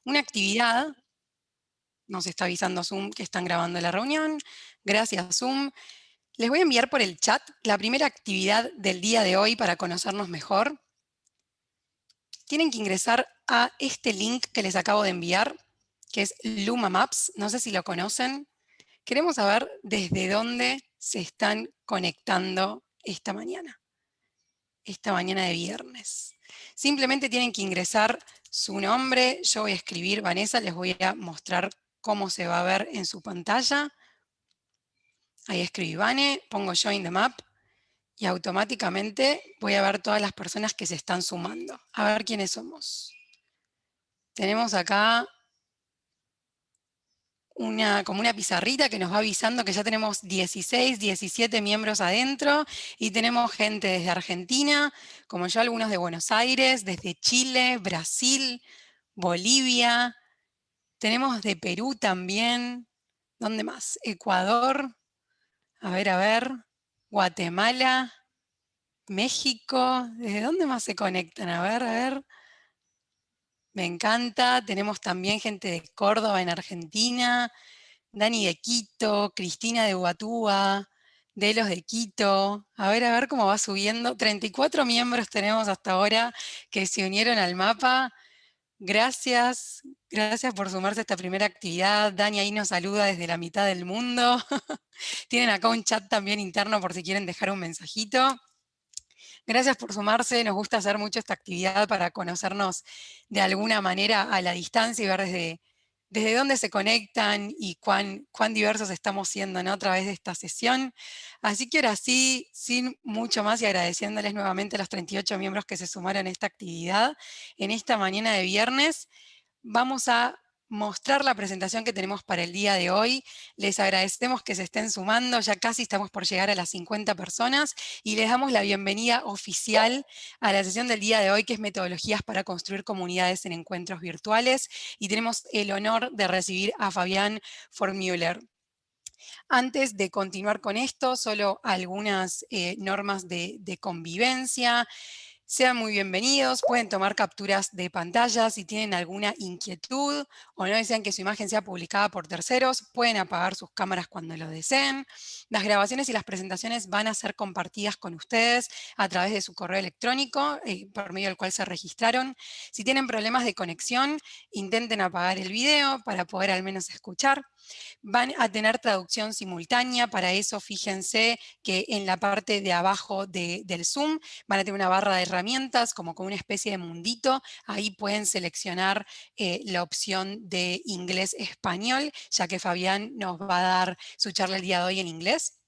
Una actividad, nos está avisando Zoom que están grabando la reunión. Gracias, Zoom. Les voy a enviar por el chat la primera actividad del día de hoy para conocernos mejor. Tienen que ingresar a este link que les acabo de enviar, que es Luma Maps. No sé si lo conocen. Queremos saber desde dónde se están conectando esta mañana de viernes. Simplemente tienen que ingresar su nombre. Yo voy a escribir Vanessa, les voy a mostrar cómo se va a ver en su pantalla. Ahí escribí Vane, pongo Join the Map y automáticamente voy a ver todas las personas que se están sumando. A ver quiénes somos. Tenemos acá como una pizarrita que nos va avisando que ya tenemos 16, 17 miembros adentro y tenemos gente desde Argentina, como yo, algunos de Buenos Aires, desde Chile, Brasil, Bolivia, tenemos de Perú también. ¿Dónde más? Ecuador, a ver, Guatemala, México. ¿Desde dónde más se conectan? A ver. Me encanta. Tenemos también gente de Córdoba en Argentina, Dani de Quito, Cristina de Ubatúa, Delos de Quito. A ver cómo va subiendo. 34 miembros tenemos hasta ahora que se unieron al mapa. Gracias por sumarse a esta primera actividad. Dani ahí nos saluda desde la mitad del mundo. Tienen acá un chat también interno por si quieren dejar un mensajito. Gracias por sumarse, nos gusta hacer mucho esta actividad para conocernos de alguna manera a la distancia y ver desde dónde se conectan y cuán diversos estamos siendo, ¿no?, a través de esta sesión. Así que ahora sí, sin mucho más y agradeciéndoles nuevamente a los 38 miembros que se sumaron a esta actividad, en esta mañana de viernes, vamos a mostrar la presentación que tenemos para el día de hoy. Les agradecemos que se estén sumando, ya casi estamos por llegar a las 50 personas y les damos la bienvenida oficial a la sesión del día de hoy, que es Metodologías para construir comunidades en encuentros virtuales, y tenemos el honor de recibir a Fabian PfortMuller. Antes de continuar con esto, solo algunas normas de convivencia. Sean muy bienvenidos, pueden tomar capturas de pantalla si tienen alguna inquietud o no desean que su imagen sea publicada por terceros, pueden apagar sus cámaras cuando lo deseen. Las grabaciones y las presentaciones van a ser compartidas con ustedes a través de su correo electrónico, por medio del cual se registraron. Si tienen problemas de conexión, intenten apagar el video para poder al menos escuchar. Van a tener traducción simultánea. Para eso fíjense que en la parte de abajo del Zoom van a tener una barra de herramientas como con una especie de mundito. Ahí pueden seleccionar la opción de inglés-español, ya que Fabián nos va a dar su charla el día de hoy en inglés.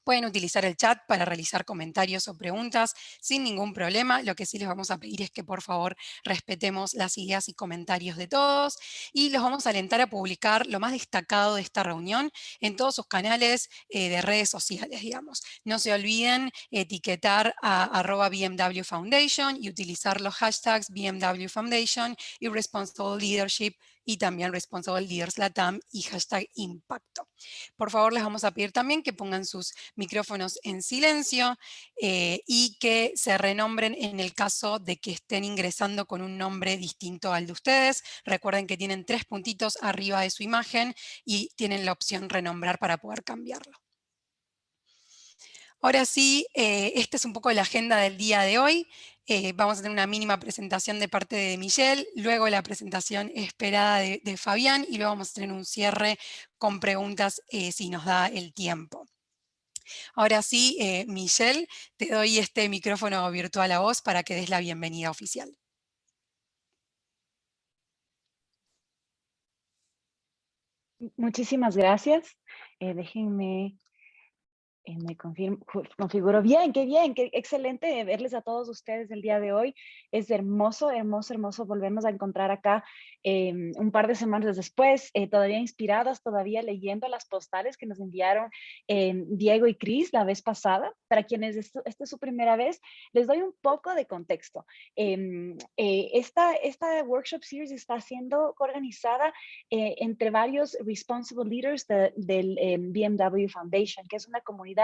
Pueden utilizar el chat para realizar comentarios o preguntas sin ningún problema. Lo que sí les vamos a pedir es que por favor respetemos las ideas y comentarios de todos, y los vamos a alentar a publicar lo más destacado de esta reunión en todos sus canales de redes sociales, digamos. No se olviden etiquetar a @BMW Foundation y utilizar los hashtags BMW Foundation y Responsible Leadership y también Responsible Leaders Latam y hashtag Impacto. Por favor, les vamos a pedir también que pongan sus micrófonos en silencio y que se renombren en el caso de que estén ingresando con un nombre distinto al de ustedes. Recuerden que tienen 3 puntitos arriba de su imagen y tienen la opción renombrar para poder cambiarlo. Ahora sí, esta es un poco la agenda del día de hoy. Vamos a tener una mínima presentación de parte de Michelle, luego la presentación esperada de Fabián y luego vamos a tener un cierre con preguntas si nos da el tiempo. Ahora sí, Michelle, te doy este micrófono virtual a vos para que des la bienvenida oficial. Muchísimas gracias. Déjenme, me configuro bien, qué excelente verles a todos ustedes el día de hoy. Es hermoso volvernos a encontrar acá un par de semanas después, todavía inspiradas, todavía leyendo las postales que nos enviaron Diego y Cris la vez pasada. Para quienes esta es su primera vez, les doy un poco de contexto. Esta workshop series está siendo organizada entre varios responsible leaders del BMW Foundation, que es una comunidad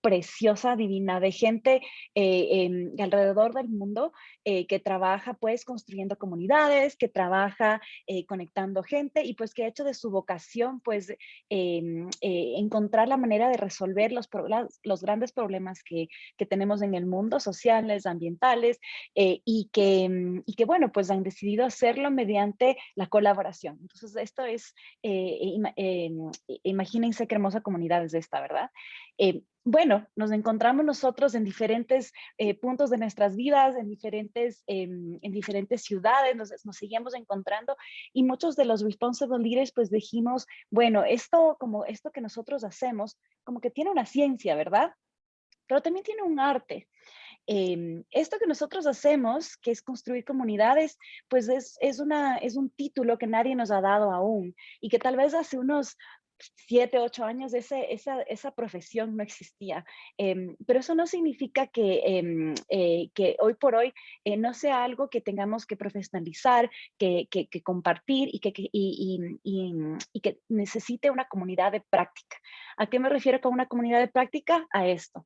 preciosa, divina, de gente alrededor del mundo que trabaja pues construyendo comunidades, que trabaja conectando gente y pues que ha hecho de su vocación pues encontrar la manera de resolver los grandes problemas que tenemos en el mundo, sociales, ambientales, y que, bueno, pues han decidido hacerlo mediante la colaboración. Entonces, esto es, imagínense qué hermosa comunidad es esta, ¿verdad? Bueno, nos encontramos nosotros en diferentes puntos de nuestras vidas, en diferentes ciudades, nos seguimos encontrando y muchos de los responsible leaders pues dijimos, bueno, esto que nosotros hacemos, como que tiene una ciencia, ¿verdad? Pero también tiene un arte. Esto que nosotros hacemos, que es construir comunidades, pues es un título que nadie nos ha dado aún y que tal vez hace unos 7, 8 años esa profesión no existía. Pero eso no significa que hoy por hoy no sea algo que tengamos que profesionalizar, que compartir y que necesite una comunidad de práctica. ¿A qué me refiero con una comunidad de práctica? A esto,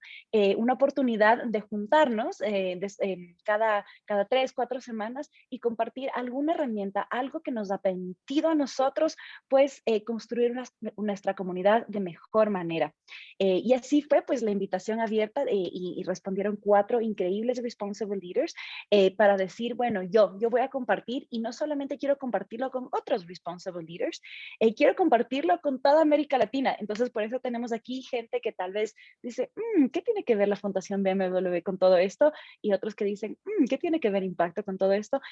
una oportunidad de juntarnos cada 3, 4 semanas y compartir alguna herramienta, algo que nos ha permitido a nosotros pues construir nuestra comunidad de mejor manera. Y así fue pues la invitación abierta y respondieron 4 increíbles responsible leaders para decir, bueno, yo voy a compartir y no solamente quiero compartirlo con otros responsible leaders, quiero compartirlo con toda América Latina. Entonces por eso tenemos aquí gente que tal vez dice, ¿qué tiene que ver la Fundación BMW con todo esto? Y otros que dicen, ¿qué tiene que ver Impacto con todo esto?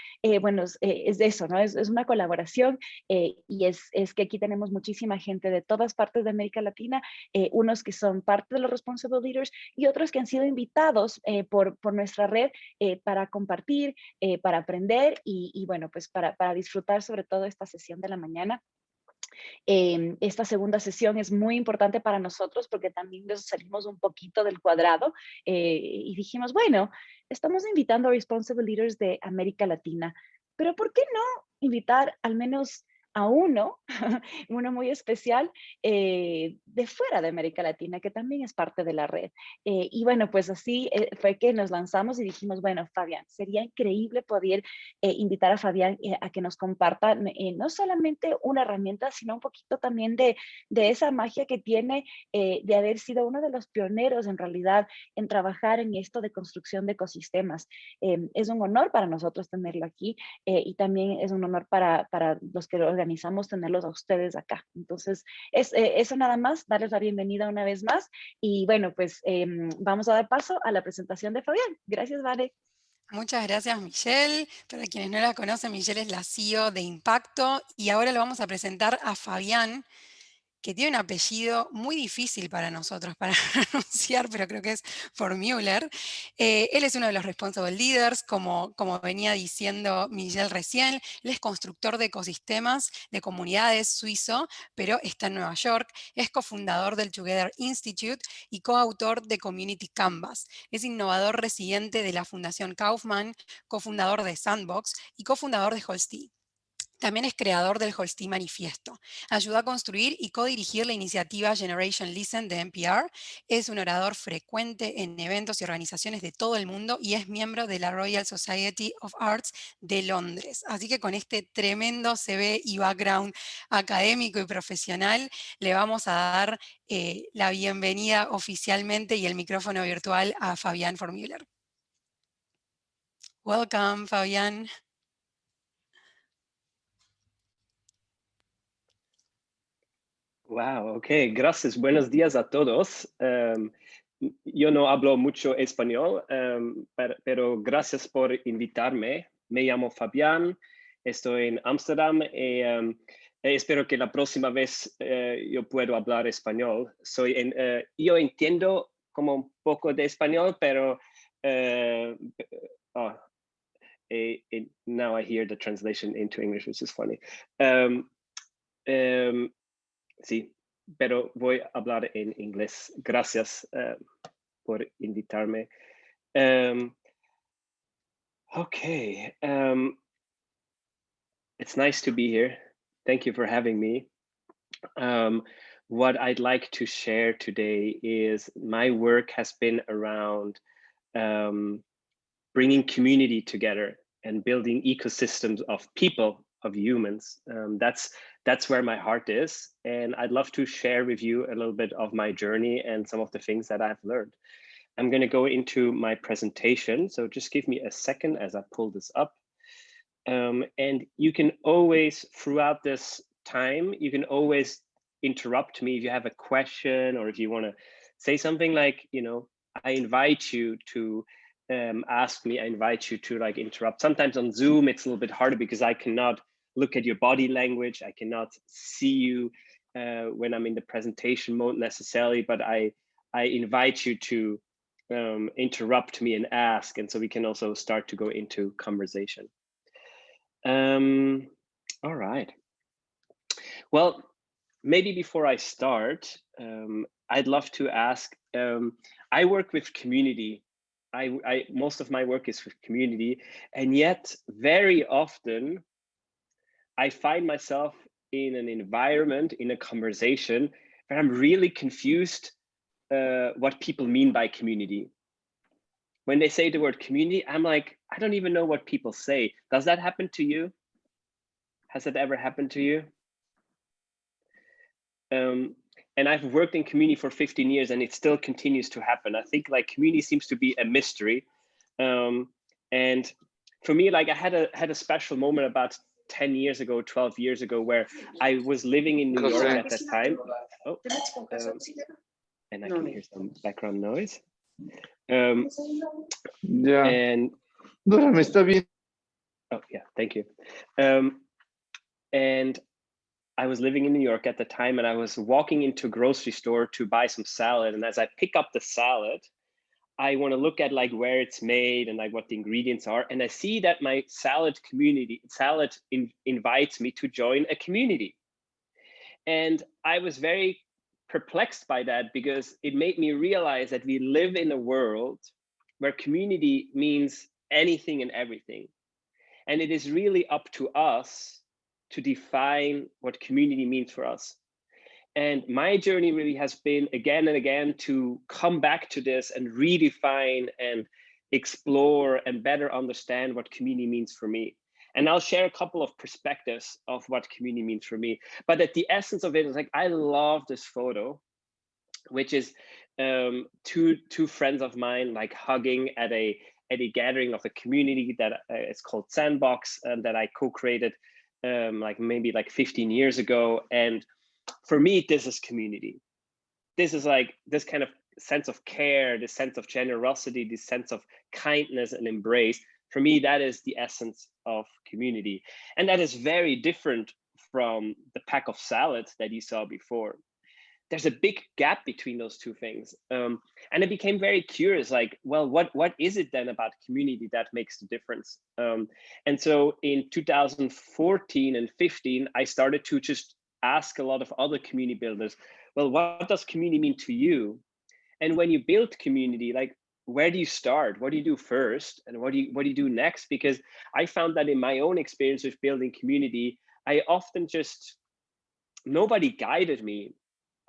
Bueno, es de eso, ¿no? Es una colaboración y es que aquí tenemos muchísima gente de todas partes de América Latina, unos que son parte de los responsible leaders y otros que han sido invitados por nuestra red para compartir, para aprender y bueno, pues para disfrutar sobre todo esta sesión de la mañana. Esta segunda sesión es muy importante para nosotros porque también nos salimos un poquito del cuadrado y dijimos, bueno, estamos invitando a responsible leaders de América Latina, pero ¿por qué no invitar al menos a uno, uno muy especial de fuera de América Latina, que también es parte de la red? Y bueno, pues así fue que nos lanzamos y dijimos, bueno, Fabián, sería increíble poder invitar a Fabián a que nos comparta no solamente una herramienta, sino un poquito también de esa magia que tiene de haber sido uno de los pioneros en realidad en trabajar en esto de construcción de ecosistemas. Es un honor para nosotros tenerlo aquí y también es un honor para los que lo organizamos tenerlos a ustedes acá. Entonces, eso nada más, darles la bienvenida una vez más y bueno, pues vamos a dar paso a la presentación de Fabián. Gracias, Vale. Muchas gracias, Michelle. Para quienes no la conocen, Michelle es la CEO de Impacto y ahora lo vamos a presentar a Fabián, que tiene un apellido muy difícil para nosotros para pronunciar, pero creo que es PfortMuller. Él es uno de los responsible leaders, como venía diciendo Michelle recién. Él es constructor de ecosistemas, de comunidades suizo, pero está en Nueva York. Es cofundador del Together Institute y coautor de Community Canvas. Es innovador residente de la Fundación Kaufman, cofundador de Sandbox y cofundador de Holsti. También es creador del Holsti Manifiesto. Ayudó a construir y codirigir la iniciativa Generation Listen de NPR. Es un orador frecuente en eventos y organizaciones de todo el mundo y es miembro de la Royal Society of Arts de Londres. Así que con este tremendo CV y background académico y profesional, le vamos a dar la bienvenida oficialmente y el micrófono virtual a Fabian PfortMuller. Welcome, Fabian. Wow, ok, gracias. Buenos días a todos. Yo no hablo mucho español, pero gracias por invitarme. Me llamo Fabián, estoy en Ámsterdam y espero que la próxima vez yo pueda hablar español. Yo entiendo como un poco de español, pero now I hear the translation into English, which is funny. Sí, pero voy a hablar en inglés. Gracias por invitarme. Okay. It's nice to be here. Thank you for having me. what I'd like to share today is my work has been around bringing community together and building ecosystems of people, of humans. That's where my heart is. And I'd love to share with you a little bit of my journey and some of the things that I've learned. I'm going to go into my presentation. So just give me a second as I pull this up. And you can always, throughout this time, you can always interrupt me if you have a question or if you want to say something, like, you know, I invite you to ask me, I invite you to like interrupt. Sometimes on Zoom, it's a little bit harder because I cannot look at your body language. I cannot see you when I'm in the presentation mode necessarily, but I invite you to interrupt me and ask. And so we can also start to go into conversation. All right. Well, maybe before I start, I'd love to ask, I work with community. Most of my work is with community, and yet very often I find myself in an environment, in a conversation, where I'm really confused what people mean by community. When they say the word community, I'm like, I don't even know what people say. Does that happen to you? Has that ever happened to you? And I've worked in community for 15 years and it still continues to happen. I think like community seems to be a mystery. And for me, like I had a special moment about 10 years ago, 12 years ago, where I was living in New York at that time. Oh, and I can hear some background noise. Yeah. And está bien. Oh yeah, thank you. And I was living in New York at the time, and I was walking into a grocery store to buy some salad. And as I pick up the salad, I want to look at like where it's made and like what the ingredients are. And I see that my salad invites me to join a community. And I was very perplexed by that because it made me realize that we live in a world where community means anything and everything. And it is really up to us to define what community means for us. And my journey really has been again and again to come back to this and redefine and explore and better understand what community means for me. And I'll share a couple of perspectives of what community means for me. But at the essence of it is like, I love this photo, which is two friends of mine like hugging at a gathering of a community that is called Sandbox, that I co-created like maybe like 15 years ago. And for me, this is community. This is like this kind of sense of care, this sense of generosity, this sense of kindness and embrace. For me, that is the essence of community. And that is very different from the pack of salads that you saw before. There's a big gap between those two things. And I became very curious, like, well, what is it then about community that makes the difference? And so in 2014 and 15, I started to just ask a lot of other community builders, well, what does community mean to you? And when you build community, like, where do you start? What do you do first? And what do you do next? Because I found that in my own experience with building community, I often just, nobody guided me.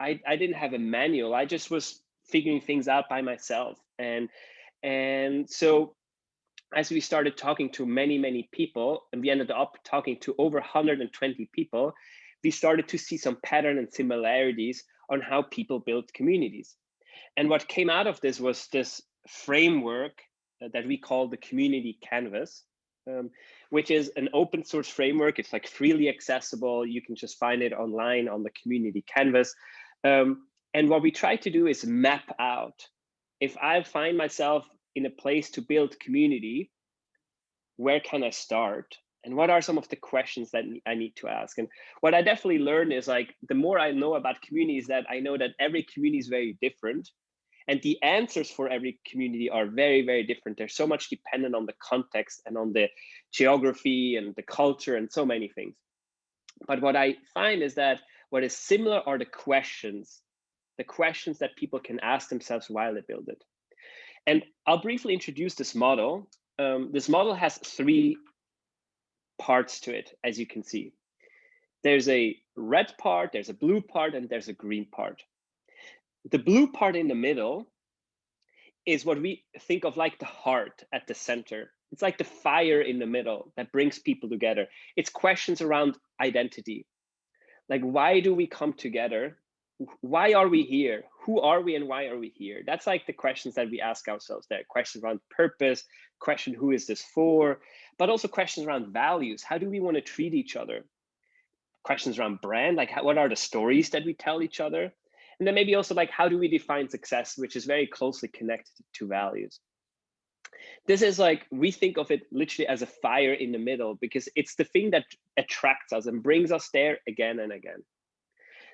I didn't have a manual. I just was figuring things out by myself. And so as we started talking to many people, and we ended up talking to over 120 people, we started to see some pattern and similarities on how people build communities. And what came out of this was this framework that we call the community canvas, which is an open source framework. It's like freely accessible. You can just find it online on the community canvas. And what we try to do is map out, if I find myself in a place to build community, where can I start? And what are some of the questions that I need to ask? And what I definitely learned is like, the more I know about communities, that I know that every community is very different. And the answers for every community are very different. They're so much dependent on the context and on the geography and the culture and so many things. But what I find is that what is similar are the questions that people can ask themselves while they build it. And I'll briefly introduce this model. This model has 3 parts to it, as you can see. There's a red part, there's a blue part, and there's a green part. The blue part in the middle is what we think of like the heart at the center. It's like the fire in the middle that brings people together. It's questions around identity. Like, why do we come together? Why are we here? Who are we and why are we here? That's like the questions that we ask ourselves there. Questions around purpose, question, who is this for? But also questions around values. How do we want to treat each other? Questions around brand, like what are the stories that we tell each other? And then maybe also like, how do we define success, which is very closely connected to values. This is like, we think of it literally as a fire in the middle, because it's the thing that attracts us and brings us there again and again.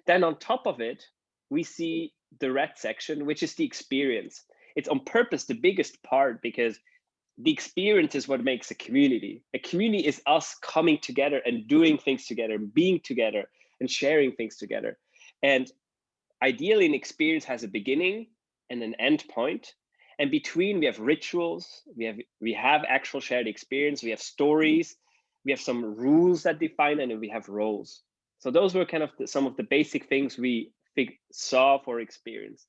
Then on top of it, we see the red section, which is the experience. It's on purpose the biggest part, because the experience is what makes a community. A community is us coming together and doing things together, being together and sharing things together. And ideally, an experience has a beginning and an end point. And between, we have rituals, we have actual shared experience, we have stories, we have some rules that define, and we have roles. So those were kind of some of the basic things we saw for experience.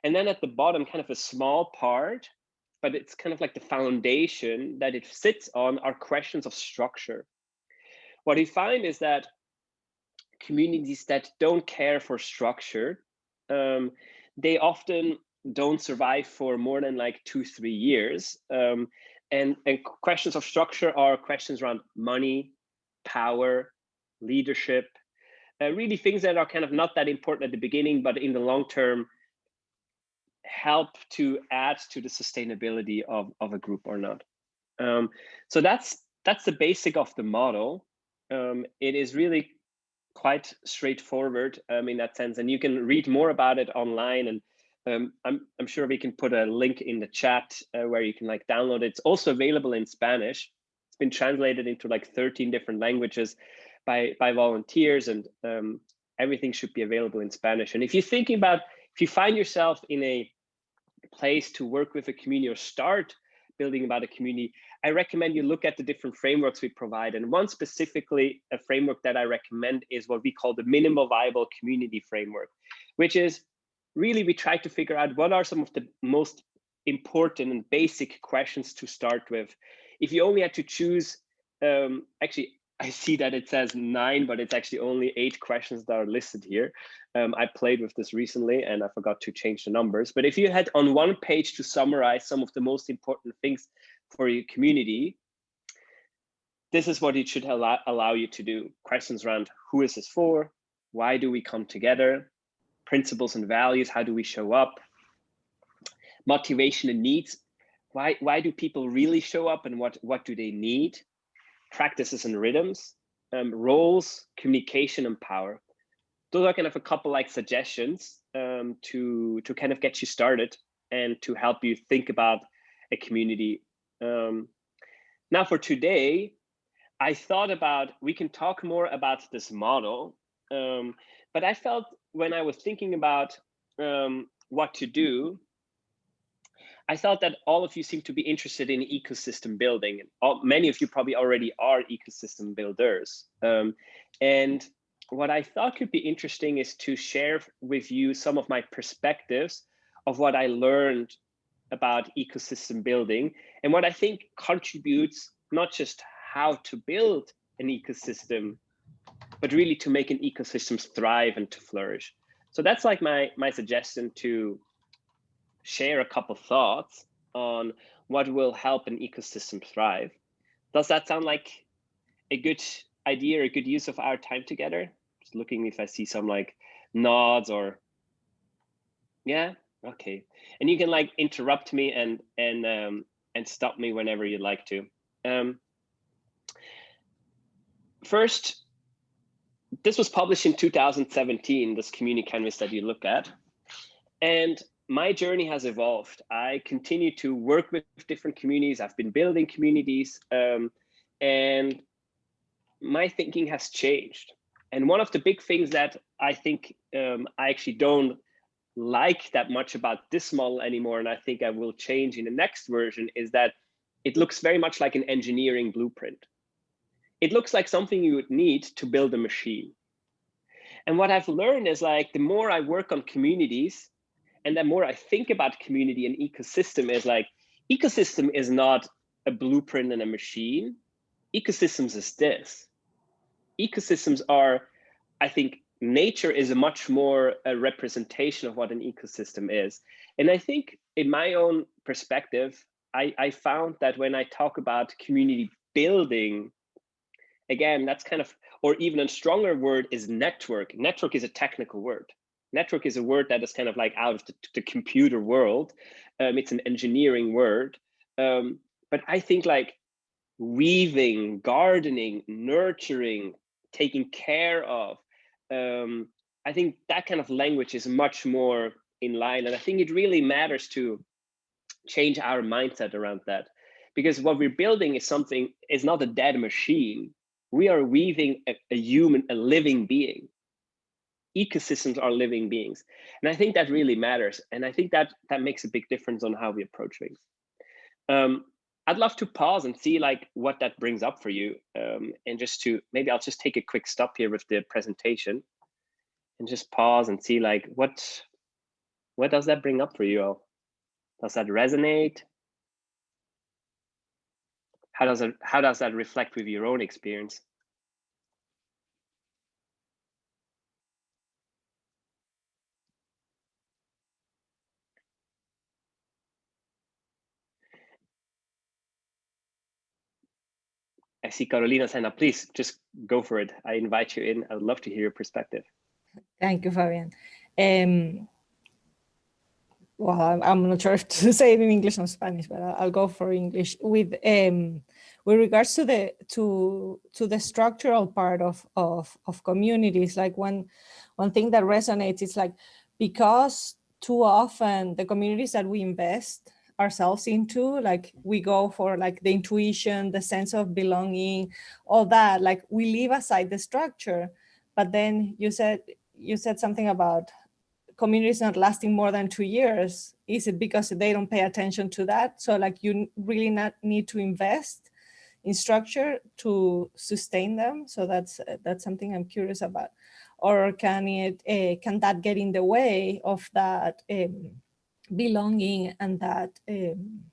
And then at the bottom, kind of a small part, but it's kind of like the foundation that it sits on, are questions of structure. What we find is that communities that don't care for structure, they often don't survive for more than like 2-3 years. And questions of structure are questions around money, power, leadership, really things that are kind of not that important at the beginning, but in the long term help to add to the sustainability of a group or not. So that's the basic of the model. It is really quite straightforward in that sense, and you can read more about it online. And I'm sure we can put a link in the chat where you can like download it. It's also available in Spanish. It's been translated into like 13 different languages by volunteers, and everything should be available in Spanish. And if you're thinking about, if you find yourself in a place to work with a community or start building about a community, I recommend you look at the different frameworks we provide. And one specifically, a framework that I recommend is what we call the minimal viable community framework, which is really, we try to figure out what are some of the most important and basic questions to start with. If you only had to choose, actually, I see that it says 9, but it's actually only 8 questions that are listed here. I played with this recently and I forgot to change the numbers. But if you had on one page to summarize some of the most important things for your community, this is what it should allow you to do. Questions around who is this for? Why do we come together? Principles and values, how do we show up? Motivation and needs. Why do people really show up, and what do they need? Practices and rhythms, roles, communication, and power. Those are kind of a couple like suggestions to kind of get you started and to help you think about a community. Now for today, I thought about, we can talk more about this model, but I felt when I was thinking about what to do, I thought that all of you seem to be interested in ecosystem building. Many of you probably already are ecosystem builders. And what I thought could be interesting is to share with you some of my perspectives of what I learned about ecosystem building and what I think contributes not just how to build an ecosystem, but really to make an ecosystem thrive and to flourish. So that's like my suggestion, to share a couple thoughts on what will help an ecosystem thrive. Does that sound like a good idea or a good use of our time together? Just looking if I see some like nods or, yeah, okay. And you can like interrupt me and stop me whenever you'd like to. First, this was published in 2017, this community canvas that you look at. And my journey has evolved. I continue to work with different communities. I've been building communities, and my thinking has changed. And one of the big things that I think I actually don't like that much about this model anymore, and I think I will change in the next version, is that it looks very much like an engineering blueprint. it looks like something you would need to build a machine. And what I've learned is like, the more I work on communities and the more I think about community and ecosystem, is like, ecosystem is not a blueprint and a machine. Ecosystems is this. Ecosystems are, I think, nature is a much more a representation of what an ecosystem is. And I think in my own perspective, I found that when I talk about community building, again, that's kind of, or even a stronger word is network. Network is a technical word. Network is a word that is kind of like out of the computer world. It's an engineering word. But I think like weaving, gardening, nurturing, taking care of, I think that kind of language is much more in line. And I think it really matters to change our mindset around that, because what we're building is something, is not a dead machine. We are weaving a human, a living being. Ecosystems are living beings. And I think that really matters. And I think that makes a big difference on how we approach things. I'd love to pause and see like what that brings up for you. And just to, maybe I'll just take a quick stop here with the presentation and just pause and see like, what does that bring up for you all? Does that resonate? How does that reflect with your own experience? I see Carolina's hand up. Please just go for it. I invite you in. I would love to hear your perspective. Thank you, Fabian. Well, I'm not sure if to say it in English or Spanish, but I'll go for English. With regards to the structural part of communities, like one thing that resonates is like, because too often the communities that we invest ourselves into, like we go for like the intuition, the sense of belonging, all that, like we leave aside the structure. But then you said something about communities not lasting more than 2 years. Is it because they don't pay attention to that? So like you really not need to invest in structure to sustain them. So that's something I'm curious about. Or can that get in the way of that belonging and that and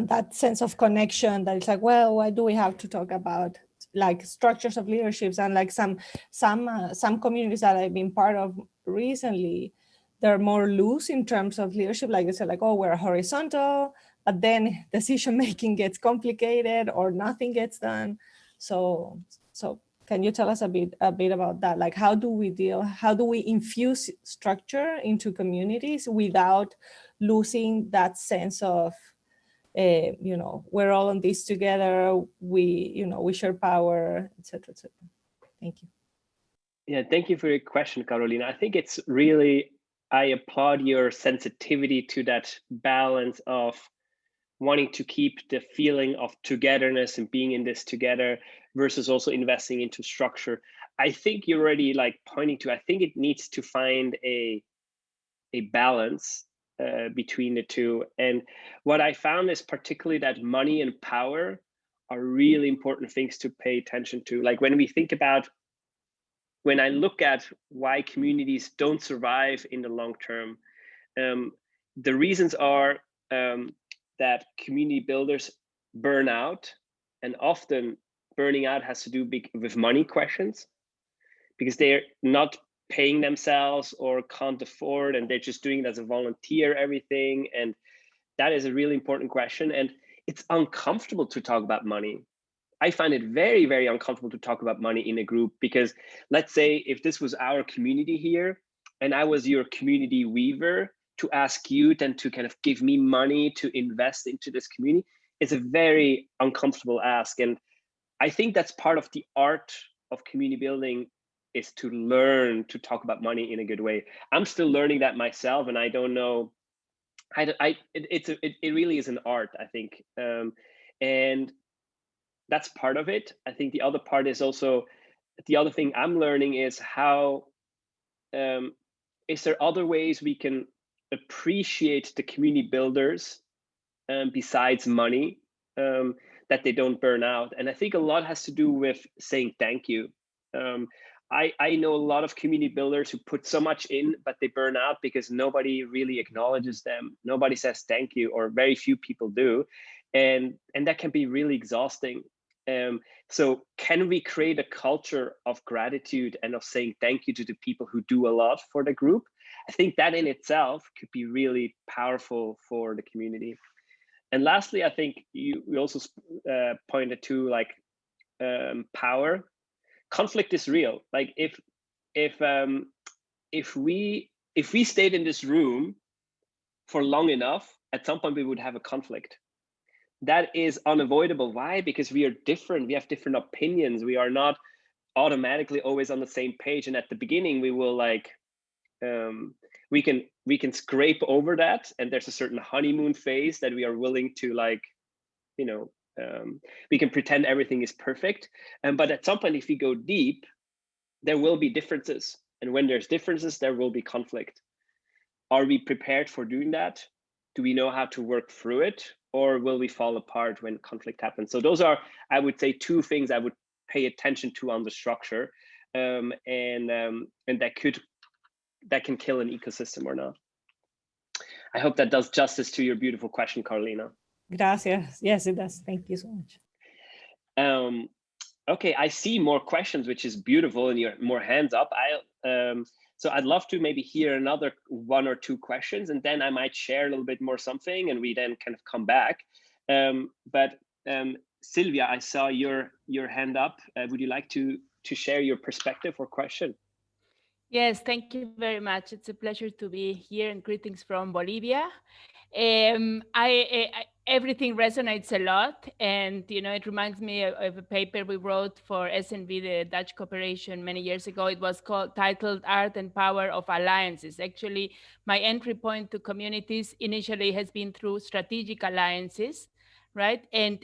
that sense of connection, that it's like, well, why do we have to talk about like structures of leaderships? And like some communities that I've been part of recently, they're more loose in terms of leadership. Like they say, like, oh, we're horizontal, but then decision making gets complicated or nothing gets done. So can you tell us a bit about that? Like, how do we infuse structure into communities without losing that sense of we're all on this together, we share power, etc., etc. Thank you. Yeah, thank you for your question, Carolina. I think it's really, I applaud your sensitivity to that balance of wanting to keep the feeling of togetherness and being in this together versus also investing into structure. I think you're already like pointing to, I think it needs to find a balance between the two. And what I found is particularly that money and power are really important things to pay attention to. Like when I look at why communities don't survive in the long term, the reasons are that community builders burn out, and often burning out has to do with money questions, because they're not paying themselves or can't afford, and they're just doing it as a volunteer, everything. And that is a really important question. And it's uncomfortable to talk about money. I find it very, very uncomfortable to talk about money in a group, because let's say if this was our community here and I was your community weaver, to ask you then to kind of give me money to invest into this community, it's a very uncomfortable ask. And I think that's part of the art of community building, is to learn to talk about money in a good way. I'm still learning that myself, and I don't know. It really is an art, I think, and that's part of it. I think the other part is also, the other thing I'm learning is how is there other ways we can appreciate the community builders besides money. that they don't burn out. And I think a lot has to do with saying thank you. I know a lot of community builders who put so much in, but they burn out because nobody really acknowledges them. Nobody says thank you, or very few people do. And that can be really exhausting. So can we create a culture of gratitude and of saying thank you to the people who do a lot for the group? I think that in itself could be really powerful for the community. And lastly, I think we also pointed to like power. Conflict is real. Like if we stayed in this room for long enough, at some point we would have a conflict. That is unavoidable. Why? Because we are different. We have different opinions. We are not automatically always on the same page. And at the beginning, we will like we can scrape over that, and there's a certain honeymoon phase that we are willing to like, you know, we can pretend everything is perfect. But at some point, if we go deep, there will be differences. And when there's differences, there will be conflict. Are we prepared for doing that? Do we know how to work through it? Or will we fall apart when conflict happens? So those are, I would say, two things I would pay attention to on the structure. And that can kill an ecosystem or not. I hope that does justice to your beautiful question, Carolina. Gracias. Yes, it does. Thank you so much. Okay, I see more questions, which is beautiful, and you're more hands up. So I'd love to maybe hear another 1 or 2 questions, and then I might share a little bit more something, and we then kind of come back. But Sylvia, I saw your hand up. Would you like to share your perspective or question? Yes, thank you very much. It's a pleasure to be here, and greetings from Bolivia. Everything resonates a lot, and it reminds me of a paper we wrote for SNV, the Dutch Corporation, many years ago. It was titled Art and Power of Alliances. Actually, my entry point to communities initially has been through strategic alliances, right? And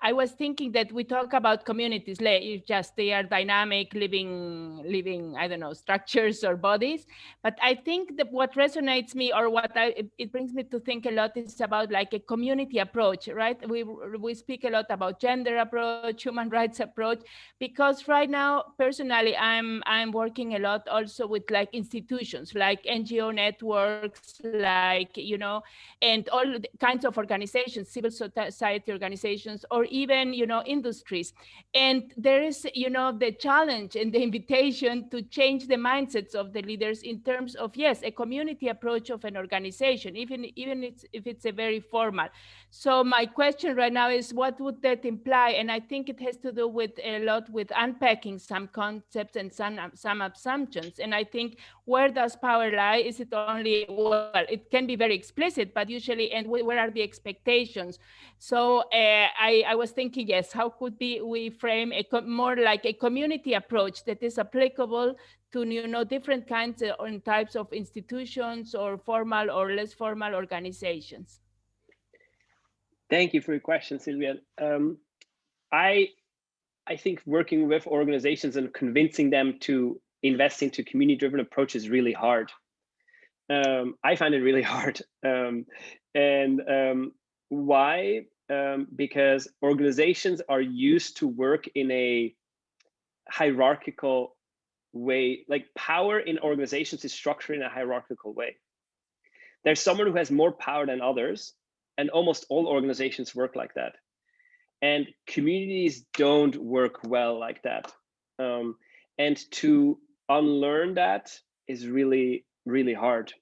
I was thinking that we talk about communities, just they are dynamic, living, I don't know, structures or bodies. But I think that what resonates me, or it brings me to think a lot, is about like a community approach, right? We speak a lot about gender approach, human rights approach, because right now, personally, I'm working a lot also with like institutions, like NGO networks, like, and all kinds of organizations, civil society organizations, or even, industries. And there is, the challenge and the invitation to change the mindsets of the leaders in terms of, yes, a community approach of an organization, even if it's a very formal. So my question right now is, what would that imply? And I think it has to do with a lot with unpacking some concepts and some assumptions. And I think, where does power lie? Is it only, well, it can be very explicit, but usually, and where are the expectations? So I was thinking, yes, how could we frame more like a community approach that is applicable to different kinds and types of institutions, or formal or less formal organizations? Thank you for your question, Sylvia. I think working with organizations and convincing them to invest into community-driven approach is really hard. I find it really hard. Why? Because organizations are used to work in a hierarchical way. Like, power in organizations is structured in a hierarchical way. There's someone who has more power than others, and almost all organizations work like that. And communities don't work well like that. And to unlearn that is really, really hard.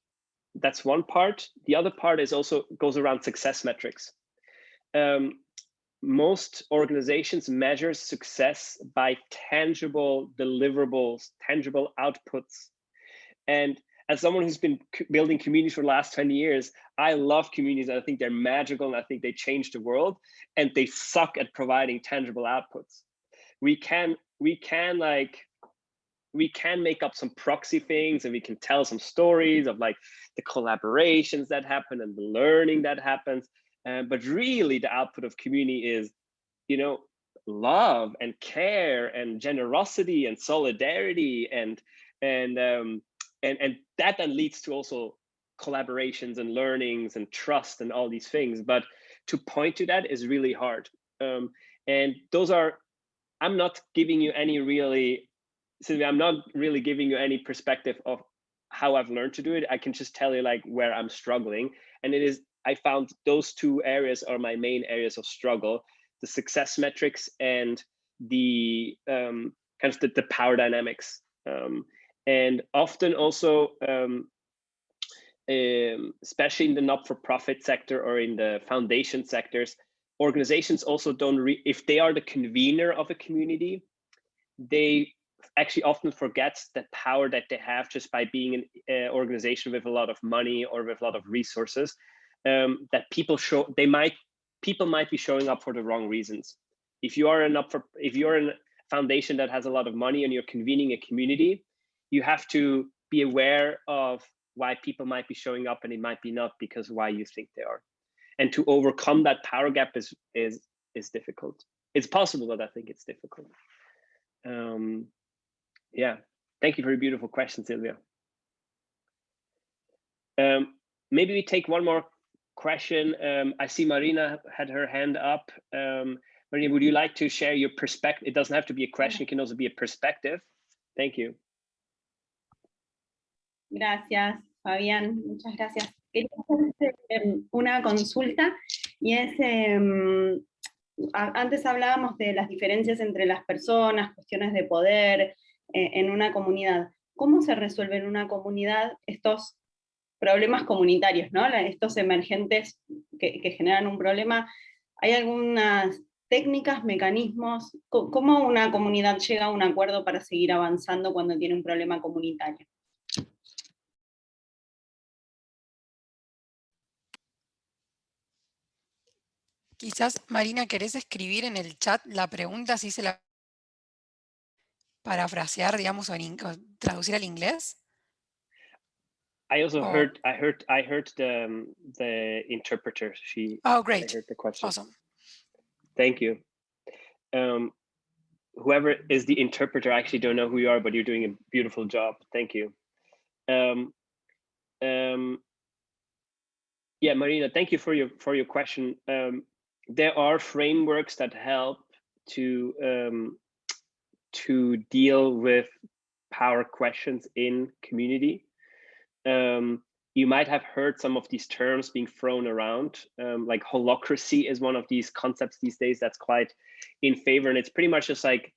That's one part. The other part is also goes around success metrics. Most organizations measure success by tangible deliverables, tangible outputs. And as someone who's been building communities for the last 20 years, I love communities. I think they're magical, and I think they change the world, and they suck at providing tangible outputs. We can make up some proxy things, and we can tell some stories of like the collaborations that happen and the learning that happens. But really the output of community is, love and care and generosity and solidarity, and that then leads to also collaborations and learnings and trust and all these things. But to point to that is really hard. And those are, I'm not giving you any really, Sylvia, I'm not really giving you any perspective of how I've learned to do it. I can just tell you like where I'm struggling. And it is, I found those two areas are my main areas of struggle, the success metrics and the kind of the power dynamics. And often also, especially in the not-for-profit sector or in the foundation sectors, organizations also don't, if they are the convener of a community, they actually often forget the power that they have just by being an organization with a lot of money or with a lot of resources, that people might be showing up for the wrong reasons. If you are if you're a foundation that has a lot of money and you're convening a community, you have to be aware of why people might be showing up and it might be not because why you think they are. And to overcome that power gap is difficult. It's possible, but I think it's difficult. Yeah, thank you for a beautiful question, Sylvia. Maybe we take one more question. I see Marina had her hand up. Marina, would you like to share your perspective? It doesn't have to be a question, it can also be a perspective. Thank you. Gracias, Fabián, muchas gracias. Quería hacer una consulta y es, antes hablábamos de las diferencias entre las personas, cuestiones de poder en una comunidad. ¿Cómo se resuelven en una comunidad estos problemas comunitarios, ¿no? Estos emergentes que generan un problema? ¿Hay algunas técnicas, mecanismos? ¿Cómo una comunidad llega a un acuerdo para seguir avanzando cuando tiene un problema comunitario? Quizás, Marina, ¿querés escribir en el chat la pregunta si se la parafrasear, digamos, o traducir al inglés? I also heard the interpreter. Oh, great. I heard the question. Awesome. Thank you. Whoever is the interpreter, I actually don't know who you are, but you're doing a beautiful job. Thank you. Yeah, Marina, thank you for your question. There are frameworks that help to deal with power questions in community. You might have heard some of these terms being thrown around, like holacracy is one of these concepts these days that's quite in favor, and it's pretty much just like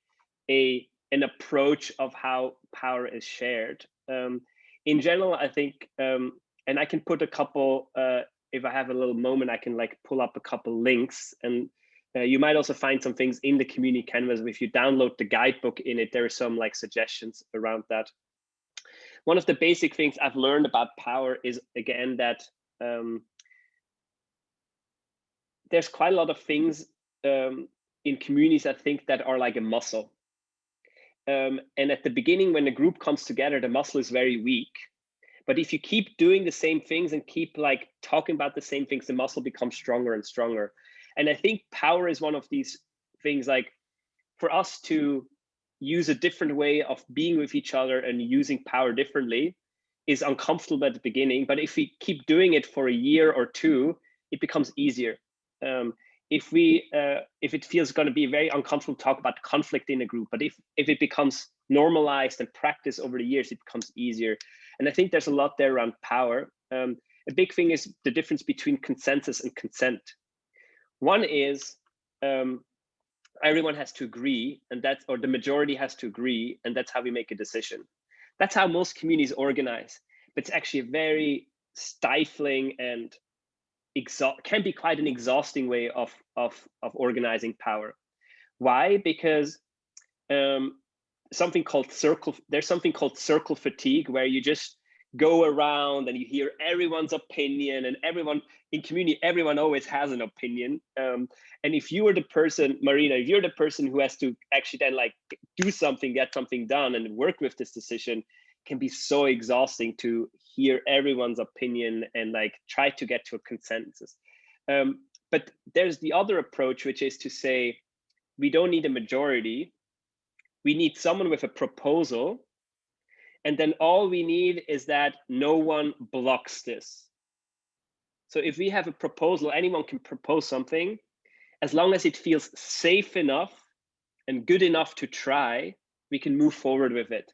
an approach of how power is shared. In general, I think, and I can put a couple, if I have a little moment, I can like pull up a couple links, and you might also find some things in the community canvas. If you download the guidebook in it, there are some like suggestions around that. One of the basic things I've learned about power is, again, that there's quite a lot of things in communities, I think, that are like a muscle. And at the beginning, when the group comes together, the muscle is very weak. But if you keep doing the same things and keep like talking about the same things, the muscle becomes stronger and stronger. And I think power is one of these things, like for us to use a different way of being with each other and using power differently is uncomfortable at the beginning. But if we keep doing it for a year or two, it becomes easier. If it feels going to be very uncomfortable to talk about conflict in a group, but if it becomes normalized and practiced over the years, it becomes easier. And I think there's a lot there around power. A big thing is the difference between consensus and consent. One is everyone has to agree, and or the majority has to agree, and that's how we make a decision. That's how most communities organize. But it's actually a very stifling and can be quite an exhausting way of organizing power. Why? Because there's something called circle fatigue, where you just go around and you hear everyone's opinion, and everyone in community, everyone always has an opinion. And if you are the person, Marina, if you're the person who has to actually then like do something, get something done and work with this decision, it can be so exhausting to hear everyone's opinion and like try to get to a consensus. But there's the other approach, which is to say, we don't need a majority. We need someone with a proposal. And then all we need is that no one blocks this. So if we have a proposal, anyone can propose something. as long as it feels safe enough and good enough to try, we can move forward with it.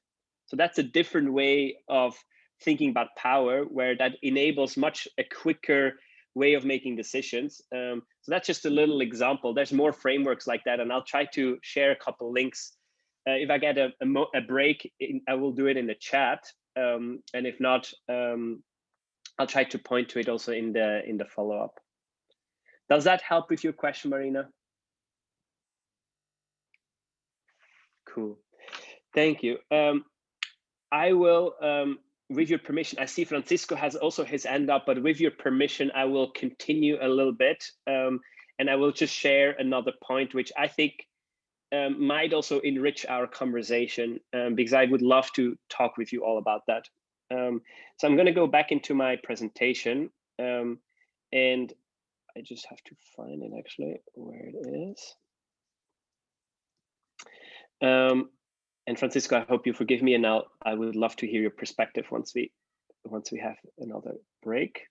So that's a different way of thinking about power, where that enables a quicker way of making decisions. So that's just a little example. There's more frameworks like that, and I'll try to share a couple links. If I get a break, I will do it in the chat, and if not, I'll try to point to it also in the follow-up. Does that help with your question, Marina? Cool, thank you. I will, with your permission, I see Francisco has also his hand up, but with your permission, I will continue a little bit, and I will just share another point, which I think might also enrich our conversation, because I would love to talk with you all about that. So I'm going to go back into my presentation, and I just have to find it actually where it is. And Francisco, I hope you forgive me, and I would love to hear your perspective once we have another break.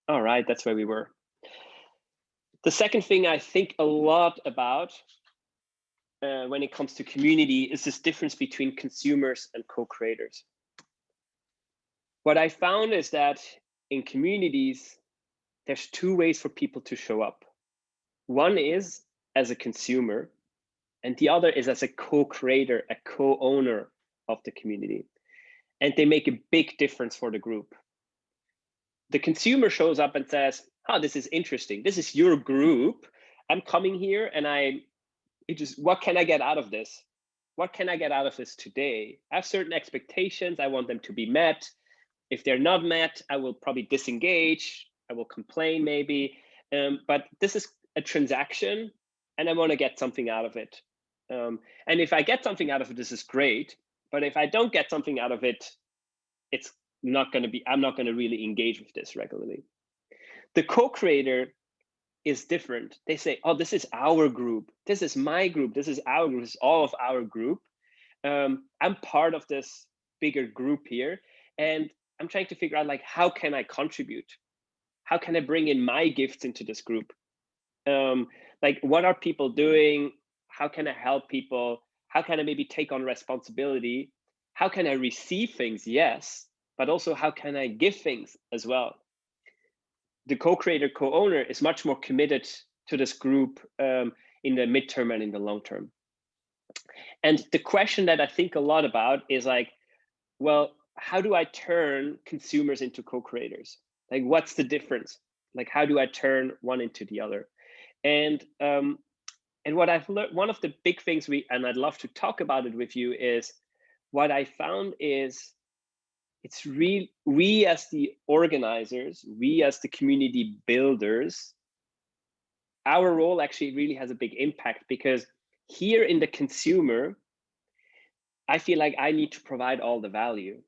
All right, that's where we were. The second thing I think a lot about when it comes to community is this difference between consumers and co-creators. What I found is that in communities, there's two ways for people to show up. One is as a consumer, and the other is as a co-creator, a co-owner of the community. And they make a big difference for the group. The consumer shows up and says, oh, this is interesting. This is your group. I'm coming here and what can I get out of this? What can I get out of this today? I have certain expectations. I want them to be met. If they're not met, I will probably disengage. I will complain maybe. But this is a transaction and I want to get something out of it. And if I get something out of it, this is great. But if I don't get something out of it, it's not going to be, I'm not going to really engage with this regularly. The co-creator is different. They say, oh, this is our group. This is my group. This is our group. This is all of our group. I'm part of this bigger group here. And I'm trying to figure out, like, how can I contribute? How can I bring in my gifts into this group? Like, what are people doing? How can I help people? How can I maybe take on responsibility? How can I receive things? Yes, but also how can I give things as well? The co-creator, co-owner is much more committed to this group in the midterm and in the long term. And the question that I think a lot about is like, well, how do I turn consumers into co-creators? Like, what's the difference? Like, how do I turn one into the other? And what I've learned, one of the big things and I'd love to talk about it with you, is what I found is it's we as the organizers, we as the community builders, our role actually really has a big impact, because here in the consumer, I feel like I need to provide all the value.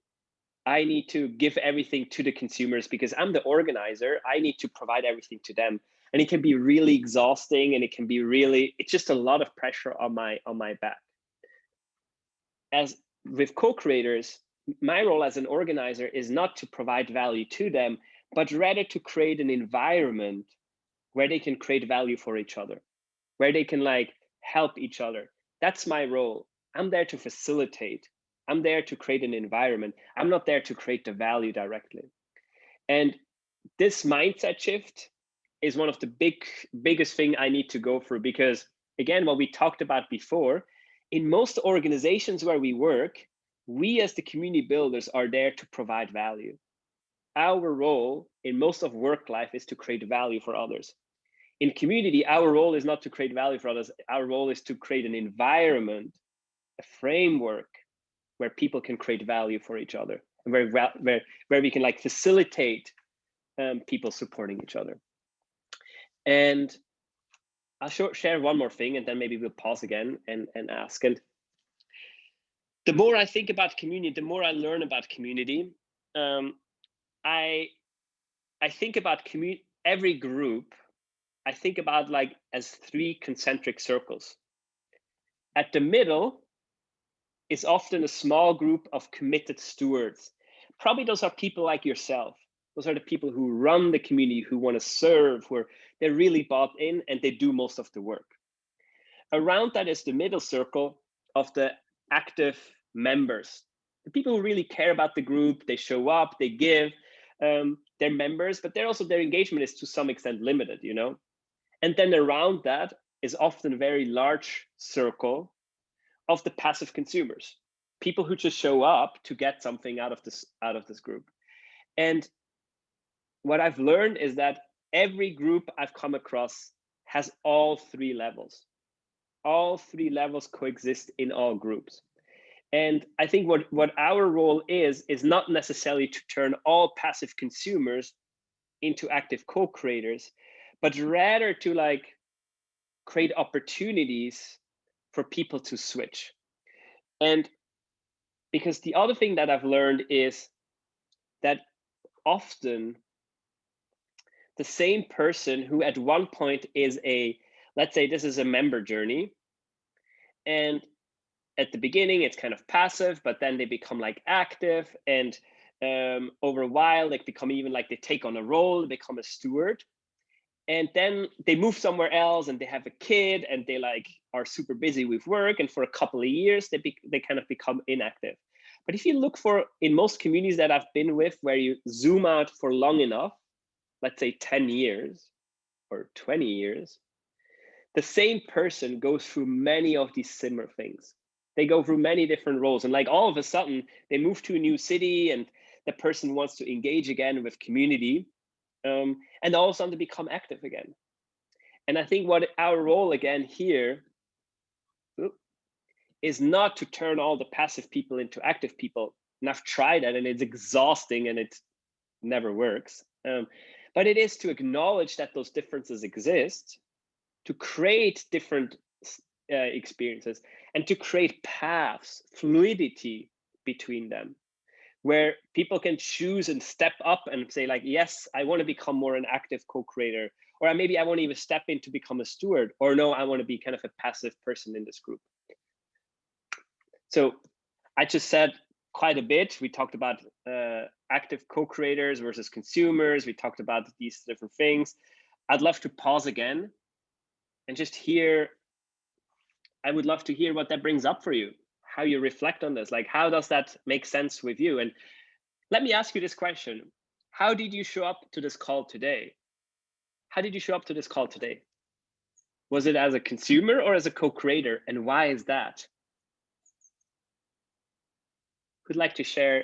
I need to give everything to the consumers because I'm the organizer. I need to provide everything to them. And it can be really exhausting, and it can be really, it's just a lot of pressure on my back. As with co-creators, my role as an organizer is not to provide value to them, but rather to create an environment where they can create value for each other, where they can like help each other. That's my role. I'm there to facilitate. I'm there to create an environment. I'm not there to create the value directly. And this mindset shift is one of the biggest thing I need to go through, because again, what we talked about before, in most organizations where we work, we as the community builders are there to provide value. Our role in most of work life is to create value for others. In community, our role is not to create value for others. Our role is to create an environment, a framework where people can create value for each other, and where we can like facilitate people supporting each other. And I'll share one more thing, and then maybe we'll pause again and ask. And the more I think about community, the more I learn about community. I think about every group. I think about like as 3 concentric circles. At the middle is often a small group of committed stewards. Probably those are people like yourself. Those are the people who run the community, who want to serve, where they're really bought in and they do most of the work. Around that is the middle circle of the active members, the people who really care about the group. They show up, they give, they're members, but they're also, their engagement is to some extent limited, you know. And then around that is often a very large circle of the passive consumers, people who just show up to get something out of this group. And what I've learned is that every group I've come across has all three levels. All three levels coexist in all groups. And I think what our role is not necessarily to turn all passive consumers into active co-creators, but rather to like create opportunities for people to switch. And because the other thing that I've learned is that often the same person who at one point is let's say this is a member journey, and at the beginning it's kind of passive, but then they become like active, and over a while they become even like they take on a role, they become a steward, and then they move somewhere else and they have a kid and they like are super busy with work, and for a couple of years they kind of become inactive. But if you look in most communities that I've been with, where you zoom out for long enough, let's say 10 years or 20 years, the same person goes through many of these similar things. They go through many different roles, and like all of a sudden they move to a new city and the person wants to engage again with community, and all of a sudden to become active again. And I think what our role again here is not to turn all the passive people into active people. And I've tried that and it's exhausting and it never works. But it is to acknowledge that those differences exist, to create different experiences, and to create paths, fluidity between them, where people can choose and step up and say like, yes, I want to become more an active co-creator, or maybe I want to even step in to become a steward, or no, I want to be kind of a passive person in this group. So I just said quite a bit. We talked about active co-creators versus consumers. We talked about these different things. I'd love to pause again and just hear, I would love to hear what that brings up for you, how you reflect on this. Like, how does that make sense with you? And let me ask you this question. How did you show up to this call today? How did you show up to this call today? Was it as a consumer or as a co-creator? And why is that? Who'd like to share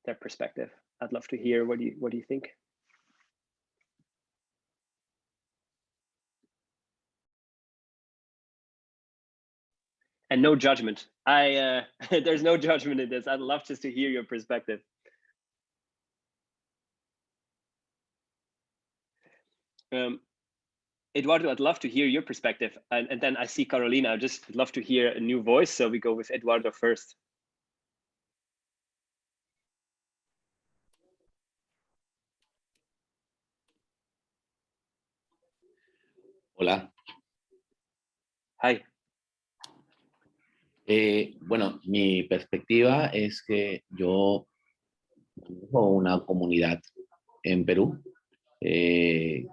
their perspective? I'd love to hear what do you think? And no judgment. There's no judgment in this. I'd love just to hear your perspective. Eduardo, I'd love to hear your perspective. And then I see Carolina. I'd just love to hear a new voice. So we go with Eduardo first. Hola. Hi. Bueno, mi perspectiva es que yo tengo una comunidad en Perú y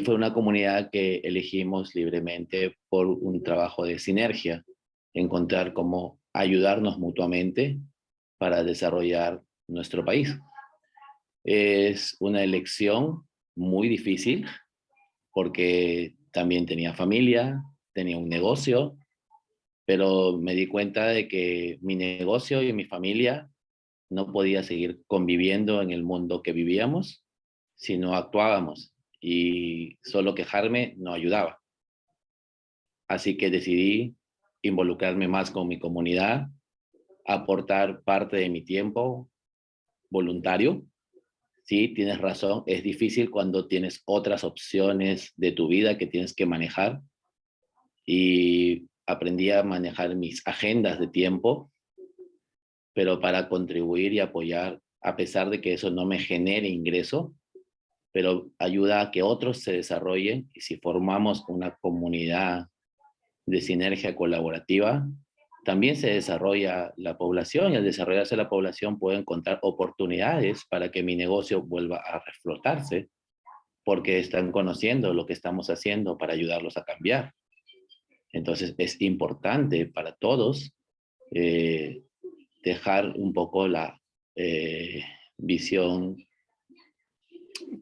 fue una comunidad que elegimos libremente por un trabajo de sinergia, encontrar cómo ayudarnos mutuamente para desarrollar nuestro país. Es una elección muy difícil porque también tenía familia, tenía un negocio, pero me di cuenta de que mi negocio y mi familia no podía seguir conviviendo en el mundo que vivíamos si no actuábamos, y solo quejarme no ayudaba. Así que decidí involucrarme más con mi comunidad, aportar parte de mi tiempo voluntario. Sí, tienes razón, es difícil cuando tienes otras opciones de tu vida que tienes que manejar, y aprendí a manejar mis agendas de tiempo, pero para contribuir y apoyar, a pesar de que eso no me genere ingreso, pero ayuda a que otros se desarrollen, y si formamos una comunidad de sinergia colaborativa, también se desarrolla la población, y al desarrollarse la población puedo encontrar oportunidades para que mi negocio vuelva a reflotarse, porque están conociendo lo que estamos haciendo para ayudarlos a cambiar. Entonces es importante para todos dejar un poco la visión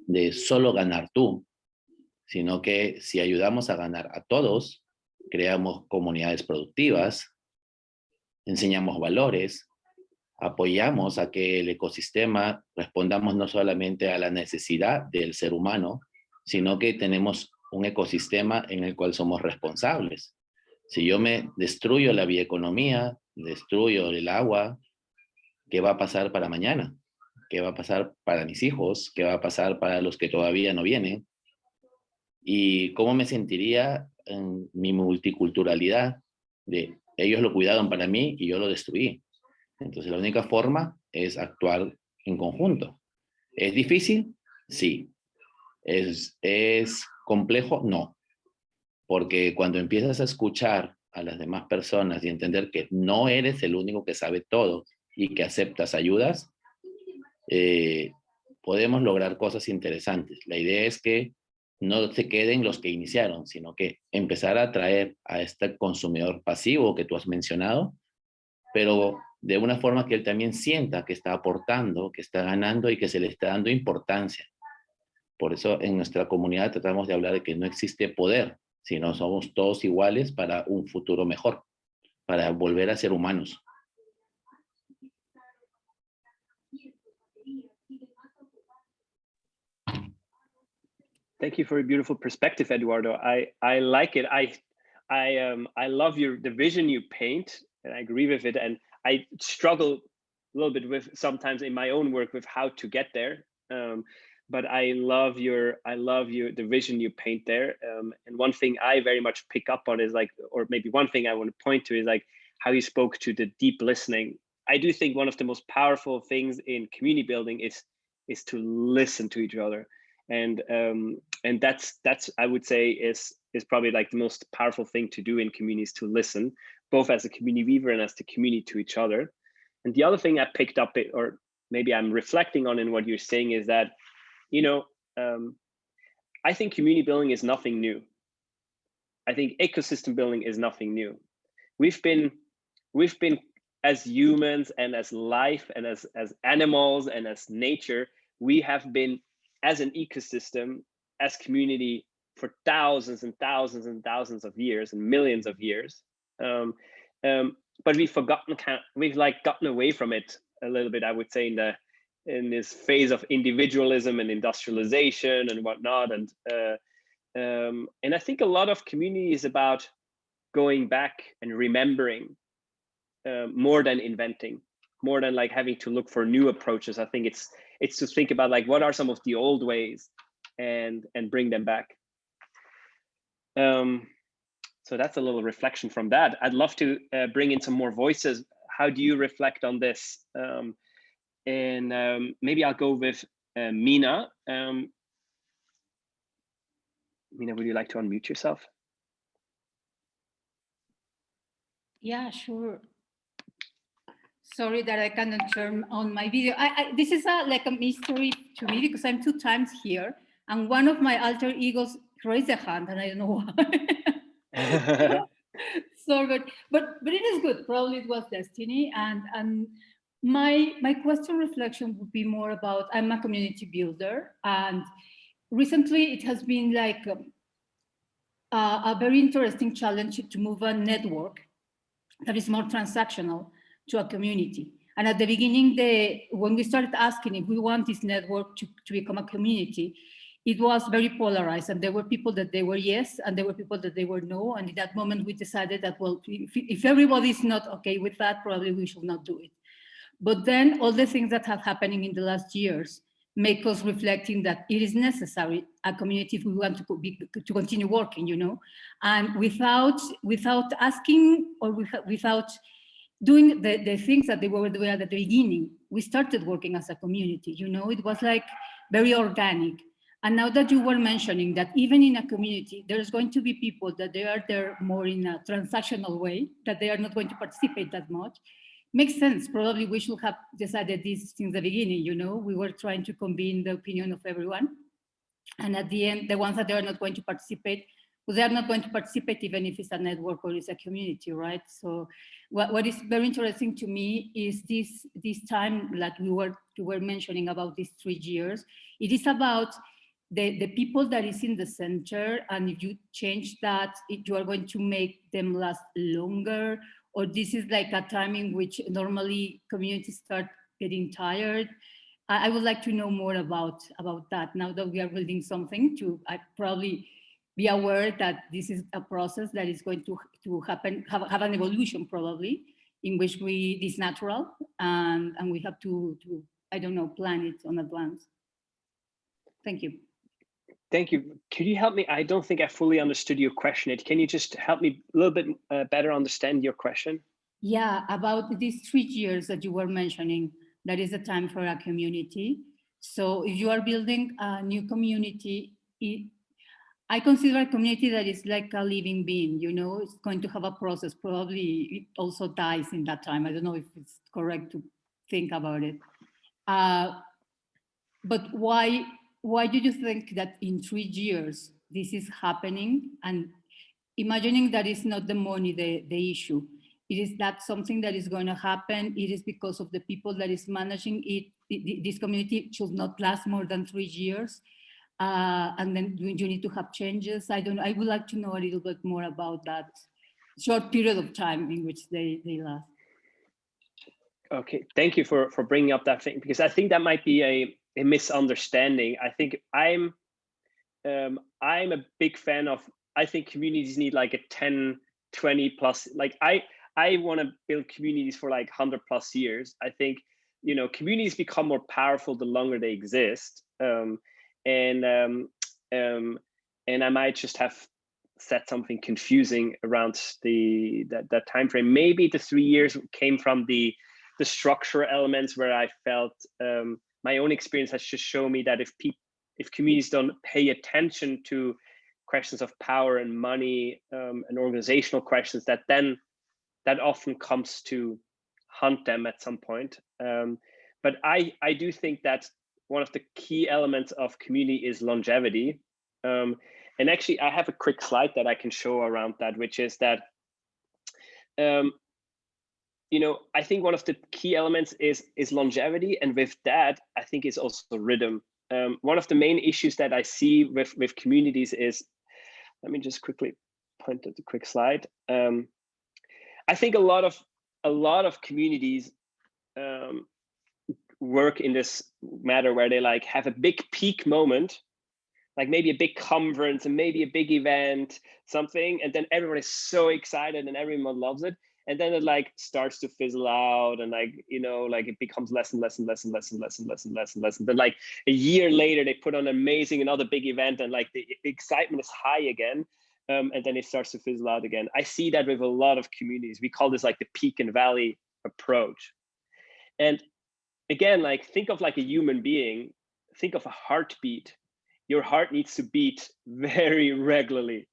de solo ganar tú, sino que si ayudamos a ganar a todos, creamos comunidades productivas, enseñamos valores, apoyamos a que el ecosistema respondamos no solamente a la necesidad del ser humano, sino que tenemos un ecosistema en el cual somos responsables. Si yo me destruyo la bioeconomía, destruyo el agua, ¿qué va a pasar para mañana? ¿Qué va a pasar para mis hijos? ¿Qué va a pasar para los que todavía no vienen? ¿Y cómo me sentiría en mi multiculturalidad? De ellos lo cuidaron para mí y yo lo destruí. Entonces la única forma es actuar en conjunto. ¿Es difícil? Sí. ¿Es complejo? No. Porque cuando empiezas a escuchar a las demás personas y entender que no eres el único que sabe todo y que aceptas ayudas, podemos lograr cosas interesantes. La idea es que no se queden los que iniciaron, sino que empezar a atraer a este consumidor pasivo que tú has mencionado, pero de una forma que él también sienta que está aportando, que está ganando y que se le está dando importancia. Por eso en nuestra comunidad tratamos de hablar de que no existe poder, sino somos todos iguales para un futuro mejor, para volver a ser humanos. Thank you for a beautiful perspective, Eduardo. I like it. I love the vision you paint, and I agree with it. And I struggle a little bit with sometimes in my own work with how to get there. But I love the vision you paint there. And one thing I very much pick up on is like, or maybe one thing I want to point to is like how you spoke to the deep listening. I do think one of the most powerful things in community building is to listen to each other. And that's I would say is probably like the most powerful thing to do in communities, to listen, both as a community weaver and as the community to each other. And the other thing I picked up, or maybe I'm reflecting on in what you're saying, is that, you know, I think community building is nothing new. I think ecosystem building is nothing new. We've been as humans and as life and as animals and as nature, we have been as an ecosystem, as community for thousands and thousands and thousands of years and millions of years. But we've gotten away from it a little bit, I would say, in this phase of individualism and industrialization and whatnot. And I think a lot of community is about going back and remembering more than inventing, more than like having to look for new approaches. I think it's to think about like what are some of the old ways and bring them back. So that's a little reflection from that. I'd love to bring in some more voices. How do you reflect on this? And maybe I'll go with Mina. Mina, would you like to unmute yourself? Yeah, sure. Sorry that I cannot turn on my video. This is like a mystery to me because I'm 2 times here, and one of my alter egos raised a hand, and I don't know why. Sorry, but it is good. Probably it was destiny. And my question reflection would be more about, I'm a community builder, and recently it has been like a very interesting challenge to move a network that is more transactional to a community. And at the beginning, when we started asking if we want this network to become a community, it was very polarized, and there were people that they were yes, and there were people that they were no. And at that moment, we decided that, well, if everybody's not okay with that, probably we should not do it. But then all the things that have happening in the last years make us reflecting that it is necessary, a community, if we want to continue working, you know, and without asking or without doing the things that they were doing at the beginning, we started working as a community, you know, it was like very organic. And now that you were mentioning that even in a community, there's going to be people that they are there more in a transactional way, that they are not going to participate that much. Makes sense. Probably we should have decided this since the beginning, you know, we were trying to convene the opinion of everyone. And at the end, the ones that they are not going to participate, well, they are not going to participate even if it's a network or it's a community, right? So what is very interesting to me is this time, like you were mentioning about these 3 years, it is about the people that is in the center, and if you change that, you are going to make them last longer, or this is like a time in which normally communities start getting tired. I would like to know more about that now that we are building something to probably be aware that this is a process that is going to happen, have an evolution probably, in which it's natural, and we have to, I don't know, plan it in advance. Thank you. Thank you. Could you help me? I don't think I fully understood your question. Can you just help me a little bit better understand your question? Yeah, about these 3 years that you were mentioning, that is a time for a community. So if you are building a new community, I consider a community that is like a living being, you know, it's going to have a process. Probably it also dies in that time. I don't know if it's correct to think about it. But why do you think that in 3 years this is happening? And imagining that it's not the money the issue. It is that something that is going to happen. It is because of the people that is managing it. This community should not last more than 3 years. And then you need to have changes. I would like to know a little bit more about that short period of time in which they last. Okay, thank you for bringing up that thing, because I think that might be a misunderstanding. I think I'm a big fan of, I think communities need like a 10, 20 plus, like I want to build communities for like 100 plus years. I think, you know, communities become more powerful the longer they exist. And I might just have said something confusing around that time frame. Maybe the 3 years came from the structural elements, where I felt my own experience has just shown me that if communities don't pay attention to questions of power and money and organizational questions, that often comes to haunt them at some point. But I do think that one of the key elements of community is longevity. And actually, I have a quick slide that I can show around that, which is that, you know, I think one of the key elements is longevity. And with that, I think is also rhythm. One of the main issues that I see with communities is, let me just quickly point at the quick slide. I think a lot of communities work in this matter where they like have a big peak moment, like maybe a big conference and maybe a big event, something, and then everyone is so excited and everyone loves it. And then it like starts to fizzle out, and like, you know, like it becomes less and less and less and less and less and less and less and less. And then like a year later, they put on another big event, and like the excitement is high again. And then it starts to fizzle out again. I see that with a lot of communities. We call this like the peak and valley approach. And again, like think of like a human being, think of a heartbeat. Your heart needs to beat very regularly.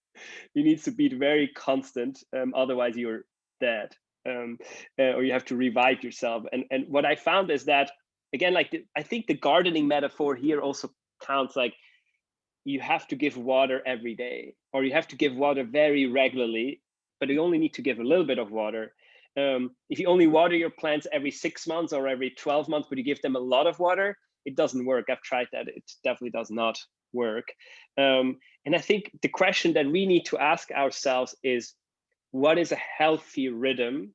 It needs to beat very constant, otherwise you're dead, or you have to revive yourself. And what I found is that, again, like I think the gardening metaphor here also counts. Like you have to give water every day, or you have to give water very regularly, but you only need to give a little bit of water. If you only water your plants every 6 months or every 12 months, but you give them a lot of water, it doesn't work. I've tried that. It definitely does not work. And I think the question that we need to ask ourselves is, what is a healthy rhythm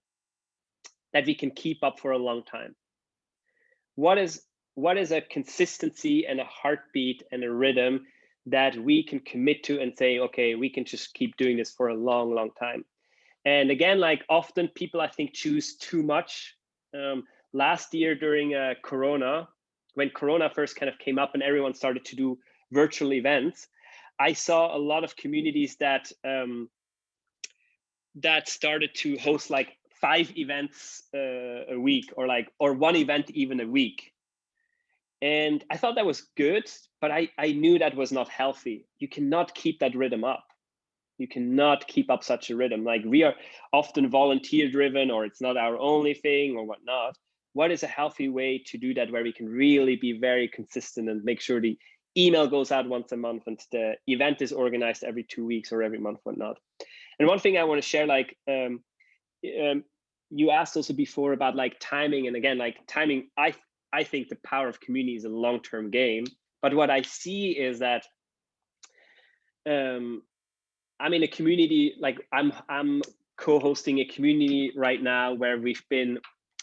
that we can keep up for a long time? What is a consistency and a heartbeat and a rhythm that we can commit to and say, okay, we can just keep doing this for a long, long time? And again, like often people, I think, choose too much. Last year during Corona, when Corona first kind of came up and everyone started to do virtual events, I saw a lot of communities that started to host like 5 events a week, or 1 event even a week. And I thought that was good, but I knew that was not healthy. You cannot keep that rhythm up. You cannot keep up such a rhythm. Like, we are often volunteer driven, or it's not our only thing or whatnot. What is a healthy way to do that, where we can really be very consistent and make sure the email goes out once a month and the event is organized every 2 weeks or every month, whatnot. And one thing I want to share, like, you asked also before about like timing, and again, like timing, I think the power of community is a long-term game. But what I see is that I'm in a community, like I'm co-hosting a community right now where we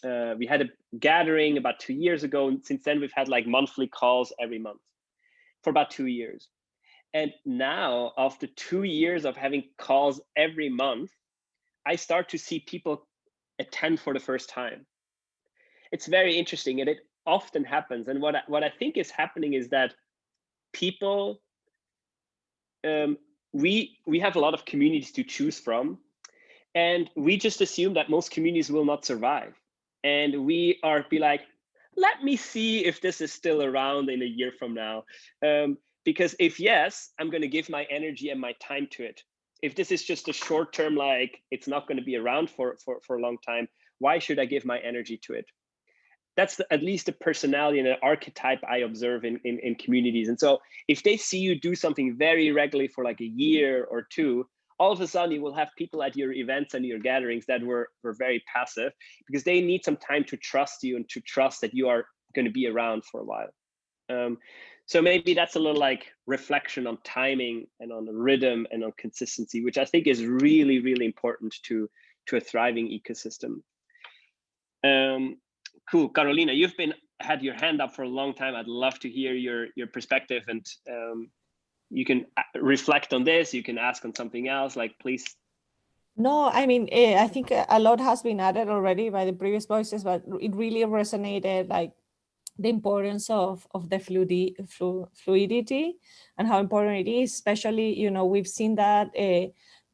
had a gathering about 2 years ago, and since then we've had like monthly calls every month for about 2 years. And now, after 2 years of having calls every month, I start to see people attend for the first time. It's very interesting, and it often happens. And what I think is happening is that people, we have a lot of communities to choose from, and we just assume that most communities will not survive. And we be like, let me see if this is still around in a year from now. Because if yes, I'm going to give my energy and my time to it. If this is just a short term, like it's not going to be around for a long time, why should I give my energy to it? That's at least a personality and an archetype I observe in communities. And so if they see you do something very regularly for like a year or two, all of a sudden you will have people at your events and your gatherings that were very passive, because they need some time to trust you and to trust that you are going to be around for a while. So maybe that's a little like reflection on timing and on the rhythm and on consistency, which I think is really, really important to a thriving ecosystem. Cool, Carolina, you've had your hand up for a long time. I'd love to hear your perspective, and you can reflect on this. You can ask on something else, like, please. No, I mean, I think a lot has been added already by the previous voices, but it really resonated, like the importance of the fluidity and how important it is, especially, you know, we've seen that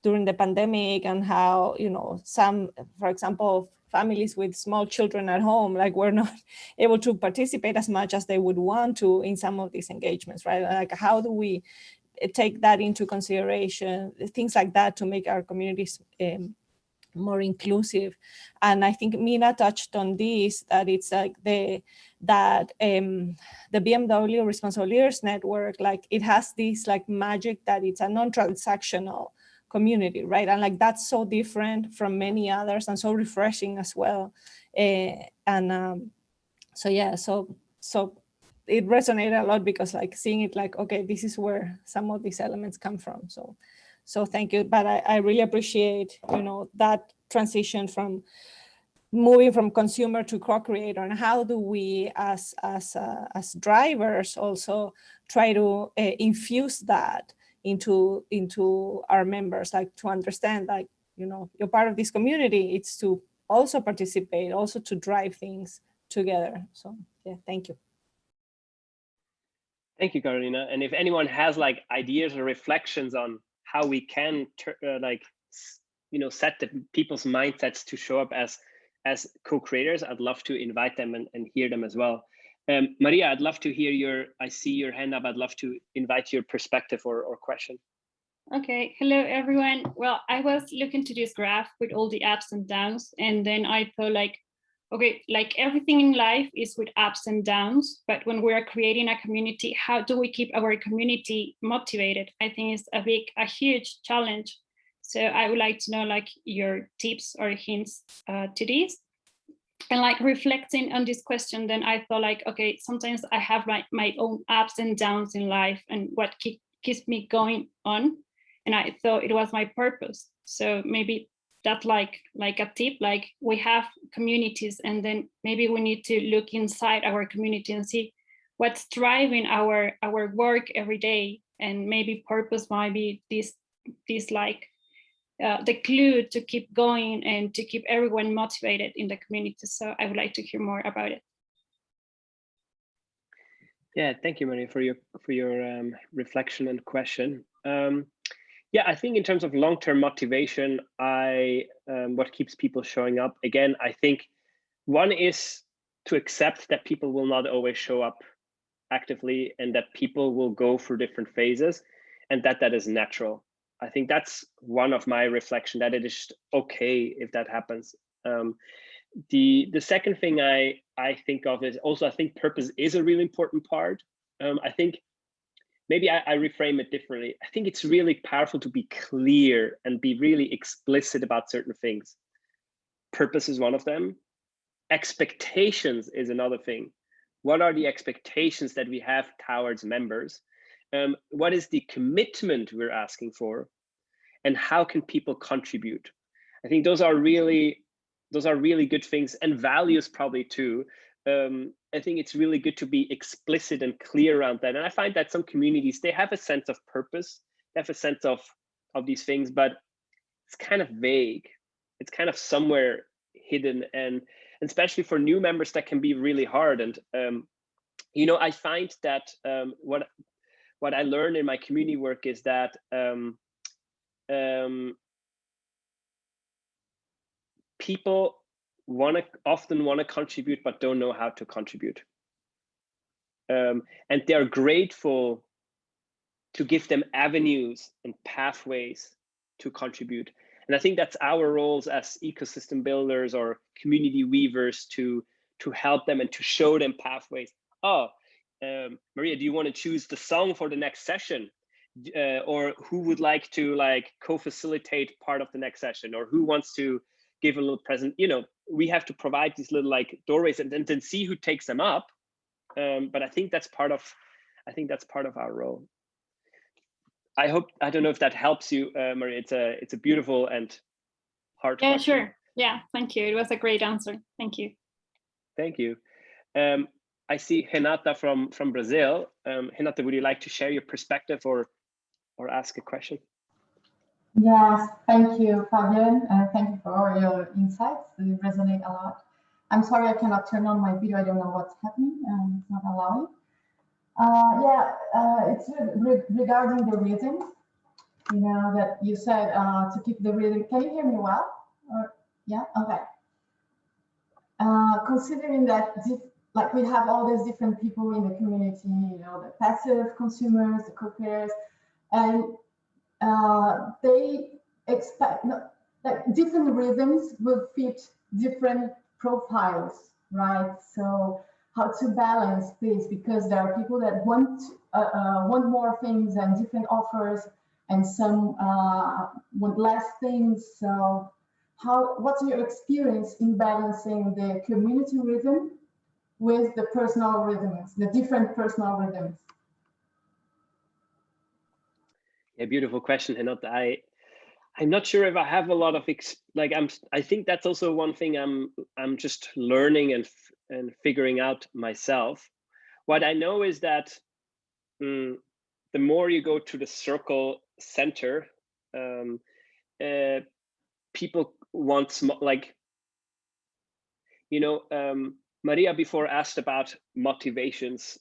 during the pandemic, and how, you know, some, for example, families with small children at home, like, were not able to participate as much as they would want to in some of these engagements, right? Like, how do we take that into consideration, things like that, to make our communities more inclusive? And I think Mina touched on this, that it's like the BMW Responsible Leaders Network, like, it has this like magic that it's a non-transactional community, right? And like, that's so different from many others and so refreshing as well. So yeah, so it resonated a lot, because like seeing it like, okay, this is where some of these elements come from. So thank you. But I really appreciate, you know, that transition from moving from consumer to co-creator, and how do we as drivers also try to infuse that into our members, like, to understand, like, you know, you're part of this community, it's to also participate, also to drive things together. So yeah, thank you. Thank you, Carolina. And if anyone has like ideas or reflections on how we can like, you know, set the people's mindsets to show up as co-creators, I'd love to invite them and hear them as well. Maria, I'd love to hear I see your hand up. I'd love to invite your perspective or question. Okay, hello everyone. Well, I was looking to this graph with all the ups and downs, and then I thought, like, okay, like everything in life is with ups and downs, but when we're creating a community, how do we keep our community motivated? I think it's a huge challenge. So I would like to know, like, your tips or hints to this. And like, reflecting on this question, then I thought, like, okay, sometimes I have my own ups and downs in life, and what keeps me going on. And I thought it was my purpose. So maybe that's like a tip, like, we have communities, and then maybe we need to look inside our community and see what's driving our work every day. And maybe purpose might be this like the clue to keep going and to keep everyone motivated in the community. So I would like to hear more about it. Yeah, thank you, Maria, for your reflection and question. Yeah, I think in terms of long-term motivation, what keeps people showing up, again, I think one is to accept that people will not always show up actively, and that people will go through different phases, and that is natural. I think that's one of my reflection, that it is okay if that happens. The second thing I think of is also, I think purpose is a really important part. I think maybe I reframe it differently. I think it's really powerful to be clear and be really explicit about certain things. Purpose is one of them. Expectations is another thing. What are the expectations that we have towards members? What is the commitment we're asking for? And how can people contribute? I think those are really good things, and values probably too. I think it's really good to be explicit and clear around that. And I find that some communities, they have a sense of purpose, they have a sense of these things, but it's kind of vague. It's kind of somewhere hidden, and especially for new members, that can be really hard. And you know, I find that what I learned in my community work is that people often want to contribute, but don't know how to contribute. And they're grateful to give them avenues and pathways to contribute. And I think that's our roles as ecosystem builders or community weavers to help them and to show them pathways. Oh, Maria, do you want to choose the song for the next session? Or who would like to co-facilitate part of the next session? Or who wants to give a little present? You know, we have to provide these little doorways and then see who takes them up. But I think that's part of our role. I don't know if that helps you, Maria. It's a beautiful and hard question. Sure. Yeah, thank you. It was a great answer. Thank you. Thank you. I see Renata from Brazil. Renata, would you like to share your perspective or ask a question? Yes, thank you, Fabian. Thank you for all your insights. They resonate a lot. I'm sorry I cannot turn on my video. I don't know what's happening. It's not allowing. It's regarding the rhythm. You know, that you said to keep the rhythm. Can you hear me well? Yeah, okay. Considering that we have all these different people in the community, you know, the passive consumers, the co-creators, and they expect different rhythms will fit different profiles, right? So how to balance this, because there are people that want more things and different offers, and some want less things. So what's your experience in balancing the community rhythm with the personal rhythms, the different personal rhythms? Yeah, beautiful question, Renata. I'm not sure if I have a lot of I think that's also one thing I'm just learning and figuring out myself. What I know is that the more you go to the circle center, people want Maria before asked about motivations,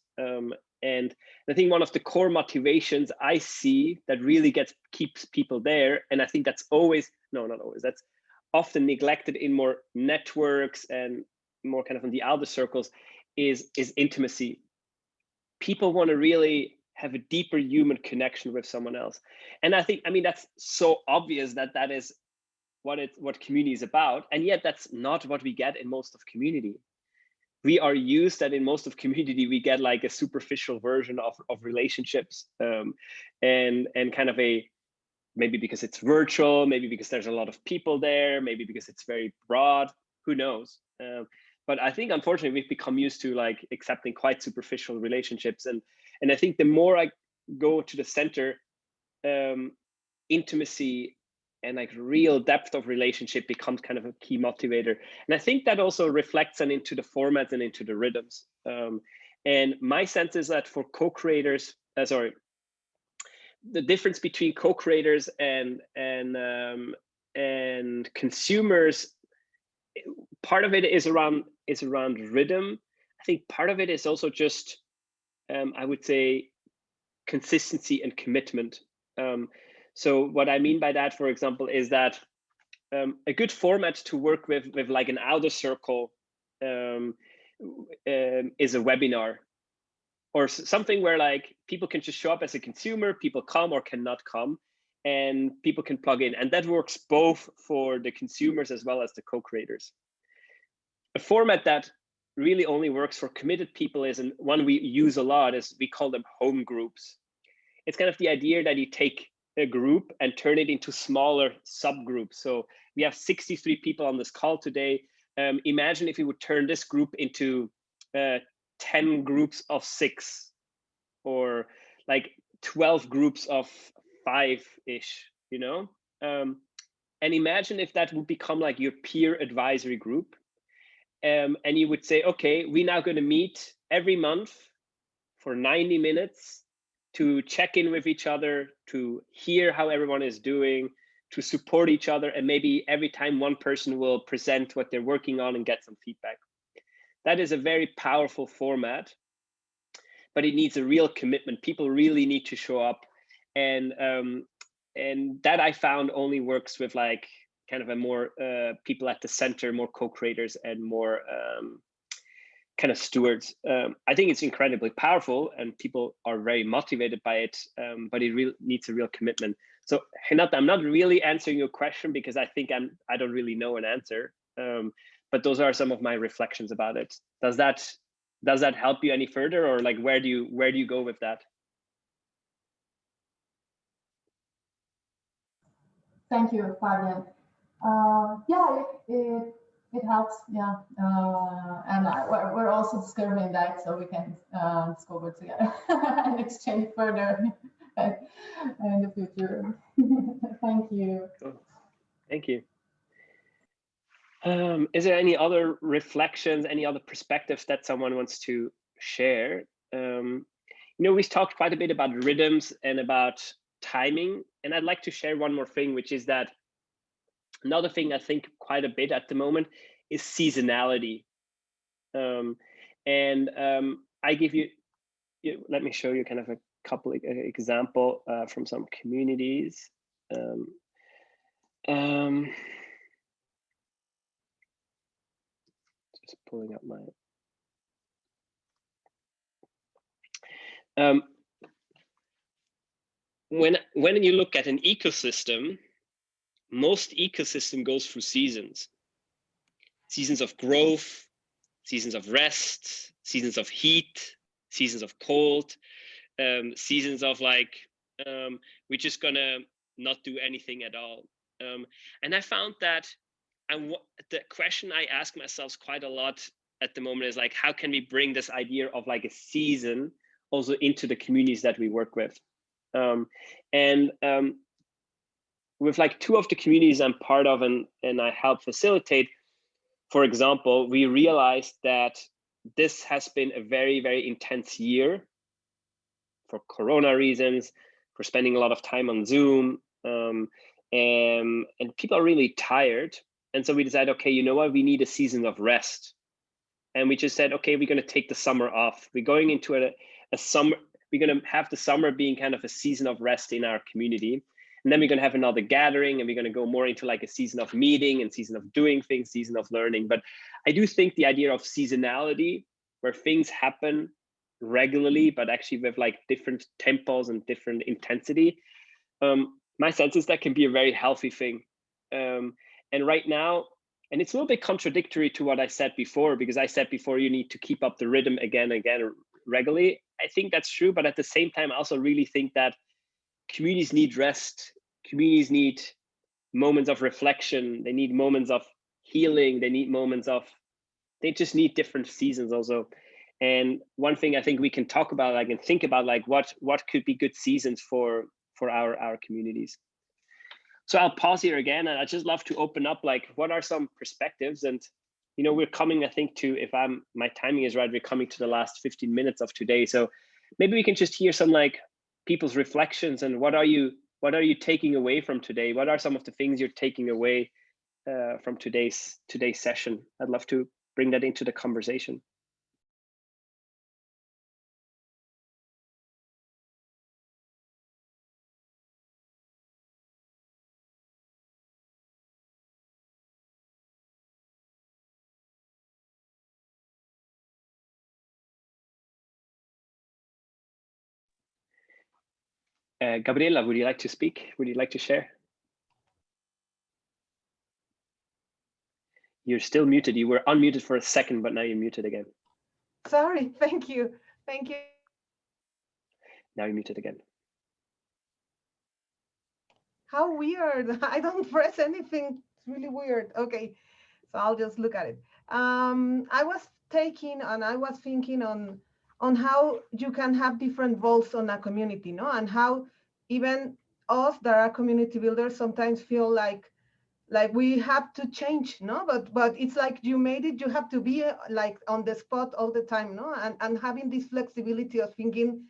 and I think one of the core motivations I see that really keeps people there, and I think that's that's often neglected in more networks and more kind of in the outer circles, is intimacy. People want to really have a deeper human connection with someone else. And I mean, that's so obvious that is what community is about, and yet that's not what we get in most of community. We are used that in most of community we get like a superficial version of relationships, and kind of maybe because it's virtual, maybe because there's a lot of people there, maybe because it's very broad, who knows. But I think unfortunately we've become used to accepting quite superficial relationships, and I think the more I go to the center, intimacy and real depth of relationship becomes kind of a key motivator. And I think that also reflects into the formats and into the rhythms. And my sense is that for co-creators, the difference between co-creators and consumers, part of it is around rhythm. I think part of it is also just, I would say, consistency and commitment. So what I mean by that, for example, is that a good format to work with like an outer circle is a webinar, or something where like people can just show up as a consumer, people come or cannot come, and people can plug in. And that works both for the consumers as well as the co-creators. A format that really only works for committed people is, and one we use a lot, is we call them home groups. It's kind of the idea that you take a group and turn it into smaller subgroups. So we have 63 people on this call today. Imagine if we would turn this group into 10 groups of 6, or like 12 groups of 5-ish, you know? And imagine if that would become like your peer advisory group. And you would say, okay, we're now going to meet every month for 90 minutes to check in with each other, to hear how everyone is doing, to support each other, and maybe every time one person will present what they're working on and get some feedback. That is a very powerful format, but it needs a real commitment. People really need to show up, and that I found only works with like kind of a more people at the center, more co-creators, and more kind of stewards. I think it's incredibly powerful, and people are very motivated by it, but it really needs a real commitment. So Renata, I'm not really answering your question because I think I don't really know an answer, but those are some of my reflections about it. Does that help you any further, or like where do you go with that? Thank you, Fabian. Yeah, it helps. Yeah, and we're also discovering that, so we can discover together and exchange further in the future. Thank you. Cool. Thank you. Is there any other reflections, any other perspectives that someone wants to share? You know, we've talked quite a bit about rhythms and about timing, and I'd like to share one more thing, which is that another thing I think quite a bit at the moment is seasonality. I give you, let me show you kind of a couple of example from some communities. Just pulling up my. When you look at an ecosystem, most ecosystem goes through seasons. Seasons of growth, seasons of rest, seasons of heat, seasons of cold, seasons of like, we're just gonna not do anything at all. And I found that the question I ask myself quite a lot at the moment is like, how can we bring this idea of like a season also into the communities that we work with? With like 2 of the communities I'm part of and I help facilitate, for example, we realized that this has been a very, very intense year for Corona reasons, for spending a lot of time on Zoom, and people are really tired. And so we decided, okay, you know what, we need a season of rest. And we just said, okay, we're going to take the summer off. We're going into a summer, we're going to have the summer being kind of a season of rest in our community. And then we're going to have another gathering, and we're going to go more into like a season of meeting and season of doing things, season of learning. But I do think the idea of seasonality, where things happen regularly, but actually with like different tempos and different intensity, my sense is that can be a very healthy thing. And right now, and it's a little bit contradictory to what I said before, because I said before you need to keep up the rhythm again regularly. I think that's true, but at the same time, I also really think that communities need rest. Communities need moments of reflection. They need moments of healing. They need moments of, they just need different seasons also. And one thing I think we can talk about, like, and think about, like, what could be good seasons for our communities. So I'll pause here again, and I'd just love to open up, like, what are some perspectives? And, you know, we're coming, I think, to, if my timing is right, we're coming to the last 15 minutes of today. So maybe we can just hear some, like, people's reflections, and what are you taking away from today? What are some of the things you're taking away from today's session? I'd love to bring that into the conversation. Gabriela, would you like to speak? Would you like to share? You're still muted. You were unmuted for a second, but now you're muted again. Sorry, thank you. Thank you. Now you're muted again. How weird. I don't press anything. It's really weird. Okay, so I'll just look at it. I was thinking on how you can have different roles on a community, no? And how even us that are community builders sometimes feel like we have to change, no? But it's like you made it, you have to be like on the spot all the time, no? And having this flexibility of thinking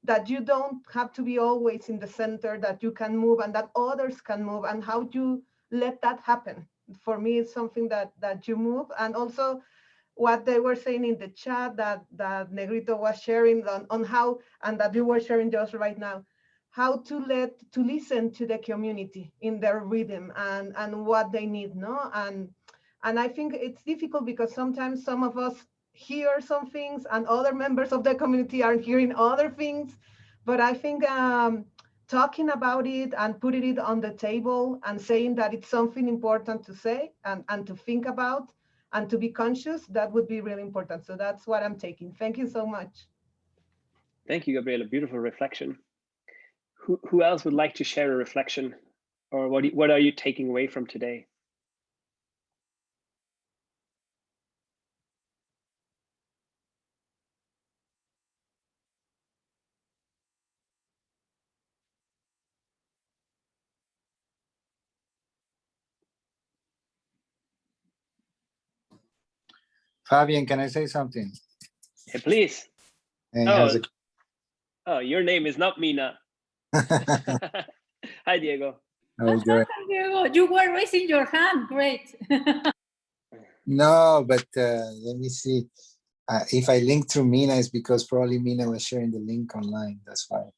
that you don't have to be always in the center, that you can move and that others can move, and how you let that happen. For me, it's something that you move. And also what they were saying in the chat that Negrito was sharing on how, and that you were sharing just right now, how to listen to the community in their rhythm and what they need, no? And I think it's difficult because sometimes some of us hear some things and other members of the community are hearing other things. But I think talking about it and putting it on the table and saying that it's something important to say and to think about and to be conscious, that would be really important. So that's what I'm taking. Thank you so much. Thank you, Gabriela. Beautiful reflection. Who else would like to share a reflection, or what are you taking away from today? Fabian, can I say something? Hey, please. Oh, your name is not Mina. Hi, Diego. Diego, you were raising your hand. Great. No, but let me see. If I link through Mina, it's because probably Mina was sharing the link online. That's why.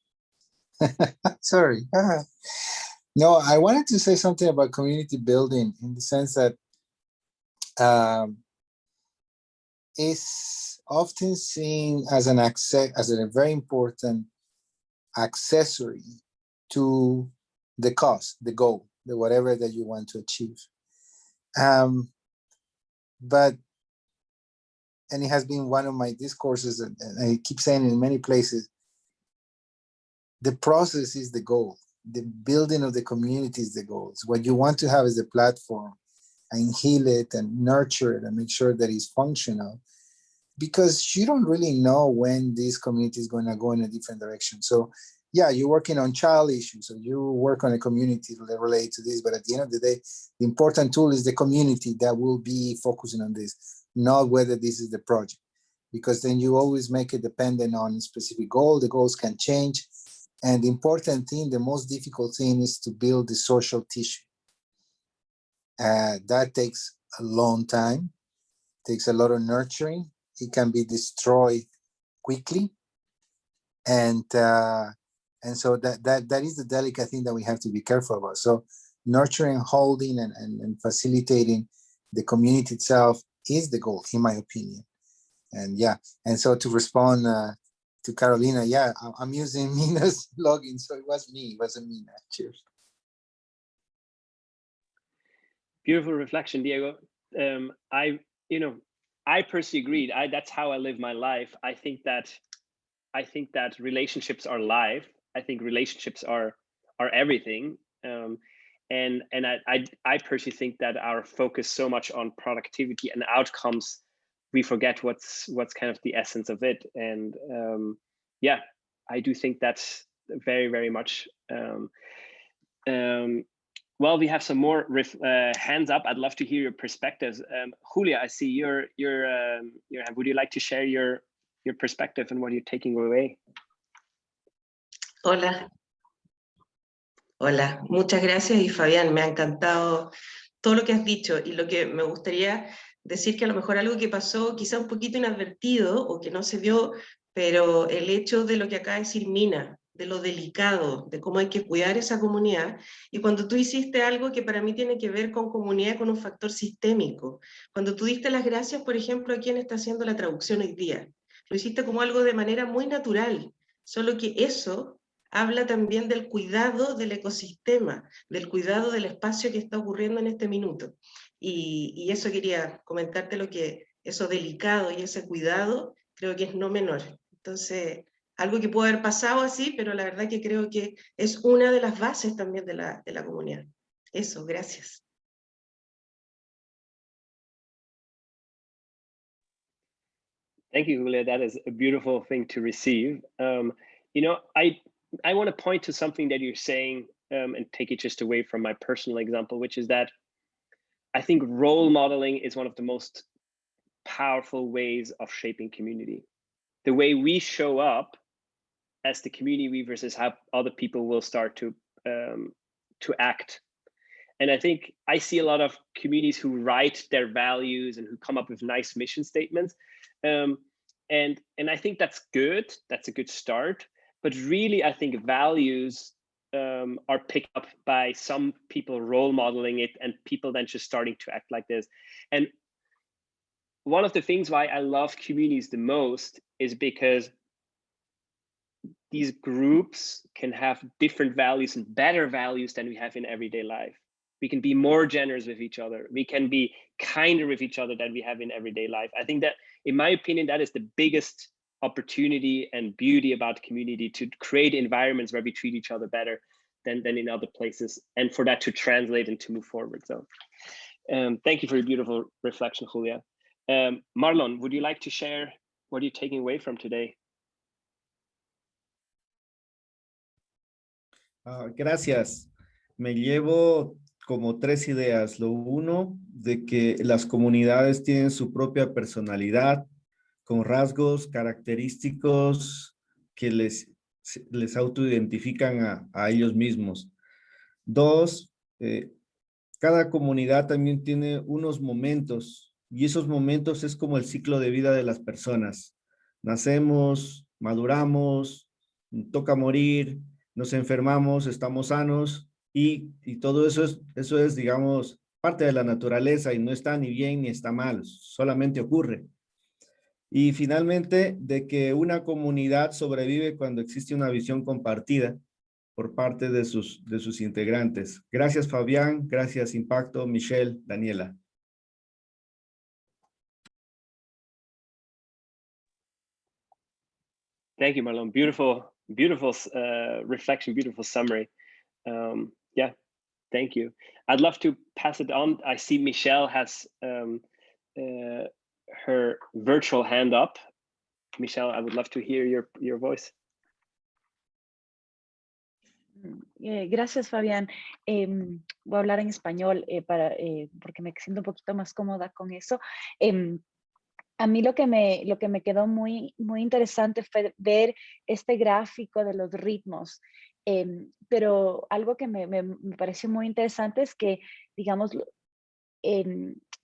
Sorry. No, I wanted to say something about community building in the sense that it's often seen as a very important accessory to the cause, the goal, the whatever that you want to achieve. But, and it has been one of my discourses, and I keep saying in many places, the process is the goal. The building of the community is the goal. What you want to have is the platform, and heal it and nurture it and make sure that it's functional, because you don't really know when this community is going to go in a different direction. So yeah, you're working on child issues, so you work on a community related to this, but at the end of the day, the important tool is the community that will be focusing on this, not whether this is the project, because then you always make it dependent on a specific goal. The goals can change. And the important thing, the most difficult thing, is to build the social tissue. That takes a long time, takes a lot of nurturing. It can be destroyed quickly. And so that is the delicate thing that we have to be careful about. So nurturing, holding, and facilitating the community itself is the goal, in my opinion. And yeah, and so to respond to Carolina, yeah, I'm using Mina's login, so it was me, it wasn't Mina. Cheers. Beautiful reflection, Diego. I personally agreed. That's how I live my life. I think that relationships are life. I think relationships are everything. And I personally think that our focus so much on productivity and outcomes, we forget what's kind of the essence of it. And yeah, I do think that's very, very much. Well, we have some more hands up. I'd love to hear your perspectives. Julia, I see your would you like to share your perspective and what you're taking away? Hola. Hola, muchas gracias. Y Fabián, me ha encantado todo lo que has dicho, y lo que me gustaría decir, que a lo mejor algo que pasó quizá un poquito inadvertido o que no se vio, pero el hecho de lo que acaba de decir Mina, de lo delicado, de cómo hay que cuidar esa comunidad, y cuando tú hiciste algo que para mí tiene que ver con comunidad, con un factor sistémico, cuando tú diste las gracias, por ejemplo, a quien está haciendo la traducción hoy día, lo hiciste como algo de manera muy natural, solo que eso habla también del cuidado del ecosistema, del cuidado del espacio que está ocurriendo en este minuto. Y eso quería comentarte, eso delicado y ese cuidado creo que es no menor. Entonces, algo que puede haber pasado así, pero la verdad que creo que es una de las bases también de la comunidad. Eso, gracias. Thank you, Julia. That is a beautiful thing to receive. You know, I want to point to something that you're saying and take it just away from my personal example, which is that I think role modeling is one of the most powerful ways of shaping community. The way we show up as the community weavers is how other people will start to act. And I think I see a lot of communities who write their values and who come up with nice mission statements. And I think that's good. That's a good start. But really, I think values are picked up by some people role modeling it, and people then just starting to act like this. And one of the things why I love communities the most is because these groups can have different values and better values than we have in everyday life. We can be more generous with each other. We can be kinder with each other than we have in everyday life. I think that, in my opinion, that is the biggest opportunity and beauty about community, to create environments where we treat each other better than in other places, and for that to translate and to move forward. So thank you for your beautiful reflection, Julia. Marlon, would you like to share what you're taking away from today? Gracias. Me llevo como 3 ideas. Lo uno, de que las comunidades tienen su propia personalidad, con rasgos característicos que les autoidentifican a ellos mismos. 2, cada comunidad también tiene unos momentos, y esos momentos es como el ciclo de vida de las personas. Nacemos, maduramos, toca morir, nos enfermamos, estamos sanos, y todo eso es, digamos, parte de la naturaleza, y no está ni bien ni está mal, solamente ocurre. Y finalmente, de que una comunidad sobrevive cuando existe una visión compartida por parte de sus integrantes. Gracias, Fabián. Gracias, Impacto, Michelle, Daniela. Thank you, Marlon. Beautiful, beautiful reflection, beautiful summary. Yeah, thank you. I'd love to pass it on. I see Michelle has her virtual hand up. Michelle, I would love to hear your voice. Gracias, Fabián. Voy a hablar en español porque me siento un poquito más cómoda con eso. A mí lo que me quedó muy interesante fue ver este gráfico de los ritmos. Pero algo que me pareció muy interesante es que, digamos,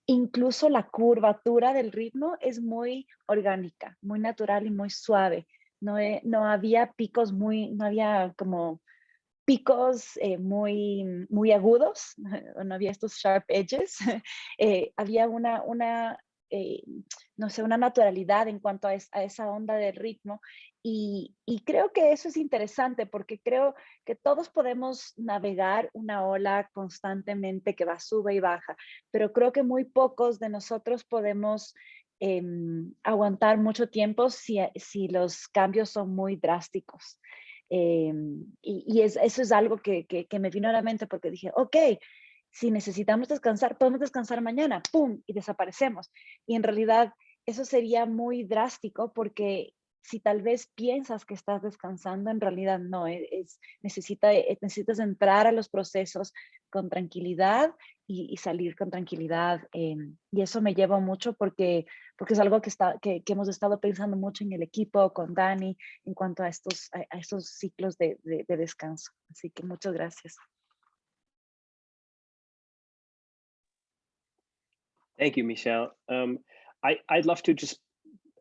incluso la curvatura del ritmo es muy orgánica, muy natural y muy suave. No había picos no había como picos muy agudos, no había estos sharp edges. Había no sé, una naturalidad en cuanto a esa onda del ritmo, y creo que eso es interesante, porque creo que todos podemos navegar una ola constantemente que va, sube y baja, pero creo que muy pocos de nosotros podemos aguantar mucho tiempo si los cambios son muy drásticos. Eso es algo que me vino a la mente, porque dije, ok, si necesitamos descansar, podemos descansar mañana, ¡pum!, y desaparecemos. Y en realidad eso sería muy drástico, porque si tal vez piensas que estás descansando, en realidad no, necesitas entrar a los procesos con tranquilidad y salir con tranquilidad. Y eso me lleva mucho porque es algo que hemos estado pensando mucho en el equipo, con Dani, en cuanto a estos ciclos de descanso. Así que muchas gracias. Thank you, Michelle. I'd love to just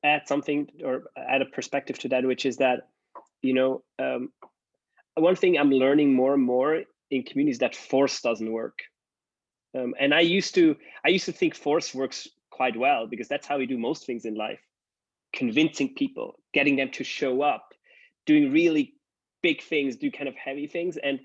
add something, or add a perspective to that, which is that, you know, one thing I'm learning more and more in communities, that force doesn't work. And I used to think force works quite well, because that's how we do most things in life. Convincing people, getting them to show up, doing really big things, do kind of heavy things. And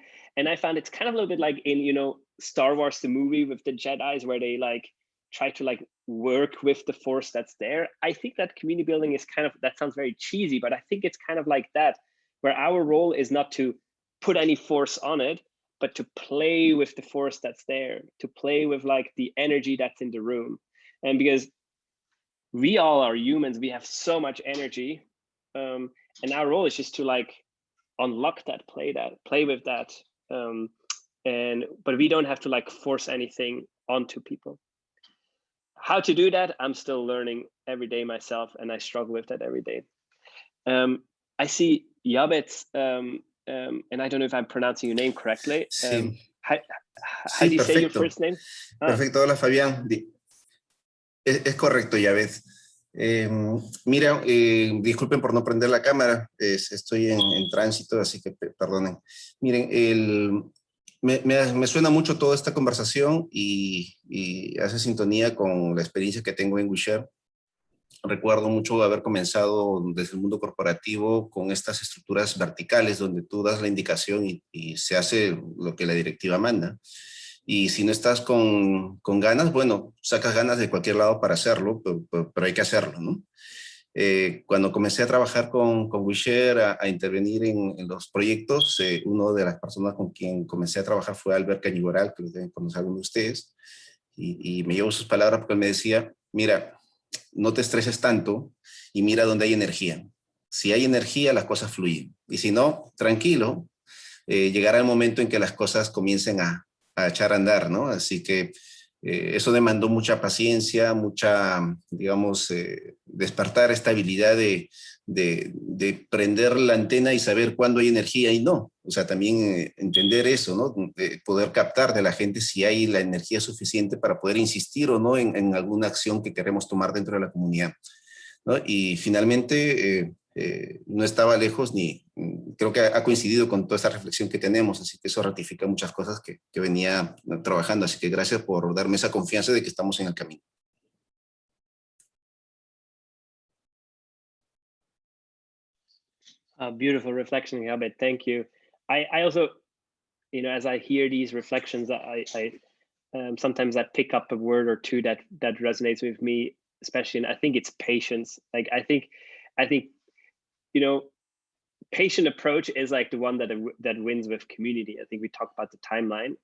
I found it's kind of a little bit like in, you know, Star Wars, the movie with the Jedis, where they like try to like work with the force that's there. I think that community building is kind of, that sounds very cheesy, but I think it's kind of like that, where our role is not to put any force on it, but to play with the force that's there, to play with like the energy that's in the room. And because we all are humans, we have so much energy, and our role is just to like unlock that, play with that, but we don't have to like force anything onto people. How to do that, I'm still learning every day myself, and I struggle with that every day. I see Yabetz, and I don't know if I'm pronouncing your name correctly. Sí. How do you say your first name? Perfecto, hola Fabián. Es correcto, Yabetz. Mira, disculpen por no prender la cámara, estoy en tránsito, así que perdonen. Miren, me suena mucho toda esta conversación y hace sintonía con la experiencia que tengo en WeShare. Recuerdo mucho haber comenzado desde el mundo corporativo con estas estructuras verticales donde tú das la indicación y se hace lo que la directiva manda. Y si no estás con ganas, bueno, sacas ganas de cualquier lado para hacerlo, pero hay que hacerlo, ¿no? Cuando comencé a trabajar con WeShare, a intervenir en los proyectos, una de las personas con quien comencé a trabajar fue Albert Cañigoral, que lo deben conocer algunos de ustedes, y me llevo sus palabras porque él me decía, mira, no te estreses tanto y mira dónde hay energía. Si hay energía, las cosas fluyen. Y si no, tranquilo, llegará el momento en que las cosas comiencen a echar a andar, ¿no? Así que eso demandó mucha paciencia, mucha, digamos, despertar esta habilidad de prender la antena y saber cuándo hay energía y no. O sea, también entender eso, ¿no? Poder captar de la gente si hay la energía suficiente para poder insistir o no en alguna acción que queremos tomar dentro de la comunidad, ¿no? Y finalmente no estaba lejos creo que ha coincidido con toda esta reflexión que tenemos, así que eso ratifica muchas cosas que venía trabajando, así que gracias por darme esa confianza de que estamos en el camino. Beautiful reflection, Albert. Thank you. I also, you know, as I hear these reflections, I sometimes I pick up a word or two that resonates with me, especially, and I think it's patience. Like I think, you know, patient approach is like the one that wins with community. I think we talked about the timeline,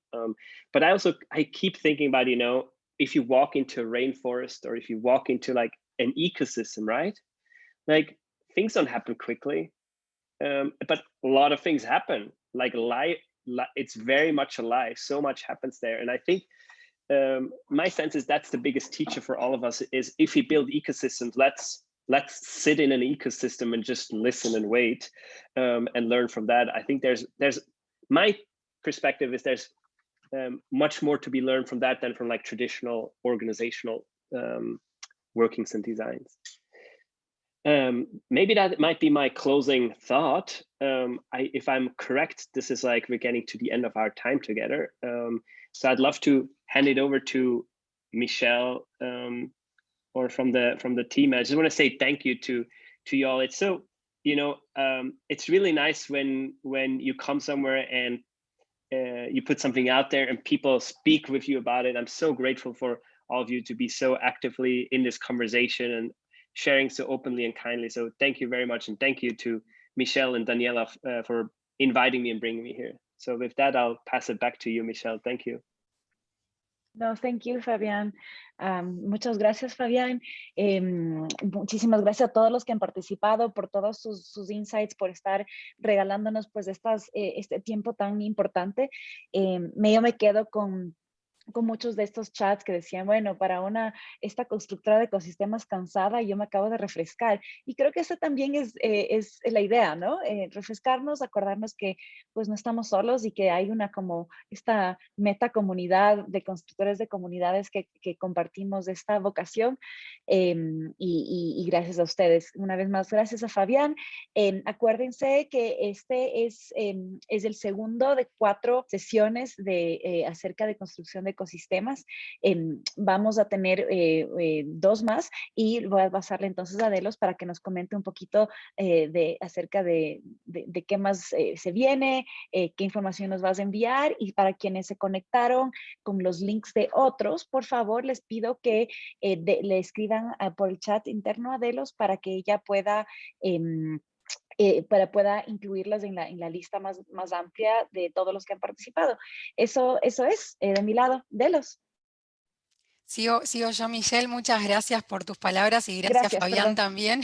but I keep thinking about, you know, if you walk into a rainforest or if you walk into like an ecosystem, right? Like things don't happen quickly, but a lot of things happen. Like life, it's very much alive. So much happens there, and I think my sense is that's the biggest teacher for all of us. Is if we build ecosystems, let's sit in an ecosystem and just listen and wait, and learn from that. I think there's my perspective is there's much more to be learned from that than from like traditional organizational workings and designs. Maybe that might be my closing thought. If I'm correct, this is like we're getting to the end of our time together. So I'd love to hand it over to Michelle, or from the team. I just want to say thank you to y'all. It's so, you know, it's really nice when you come somewhere and you put something out there and people speak with you about it. I'm so grateful for all of you to be so actively in this conversation and sharing so openly and kindly. So thank you very much, and thank you to Michelle and Daniela for inviting me and bringing me here. So with that, I'll pass it back to you, Michelle. Thank you. No, thank you, Fabián. Muchas gracias, Fabián. Muchísimas gracias a todos los que han participado, por todos sus insights, por estar regalándonos pues este tiempo tan importante. Yo me quedo con muchos de estos chats que decían, bueno, para esta constructora de ecosistemas cansada, yo me acabo de refrescar. Y creo que esa también es la idea, ¿no? Refrescarnos, acordarnos que pues no estamos solos y que hay como esta meta comunidad de constructores de comunidades que compartimos esta vocación. Y gracias a ustedes. Una vez más, gracias a Fabián. Acuérdense que este es el segundo de 4 sesiones acerca de construcción de ecosistemas. Vamos a tener 2 más y voy a pasarle entonces a Delos para que nos comente un poquito acerca de qué más se viene, qué información nos vas a enviar, y para quienes se conectaron con los links de otros, por favor les pido que le escriban por el chat interno a Delos para que ella pueda pueda incluirlas en la lista más amplia de todos los que han participado. Eso es de mi lado. Delos. Sigo yo, Michelle, muchas gracias por tus palabras y gracias Fabián también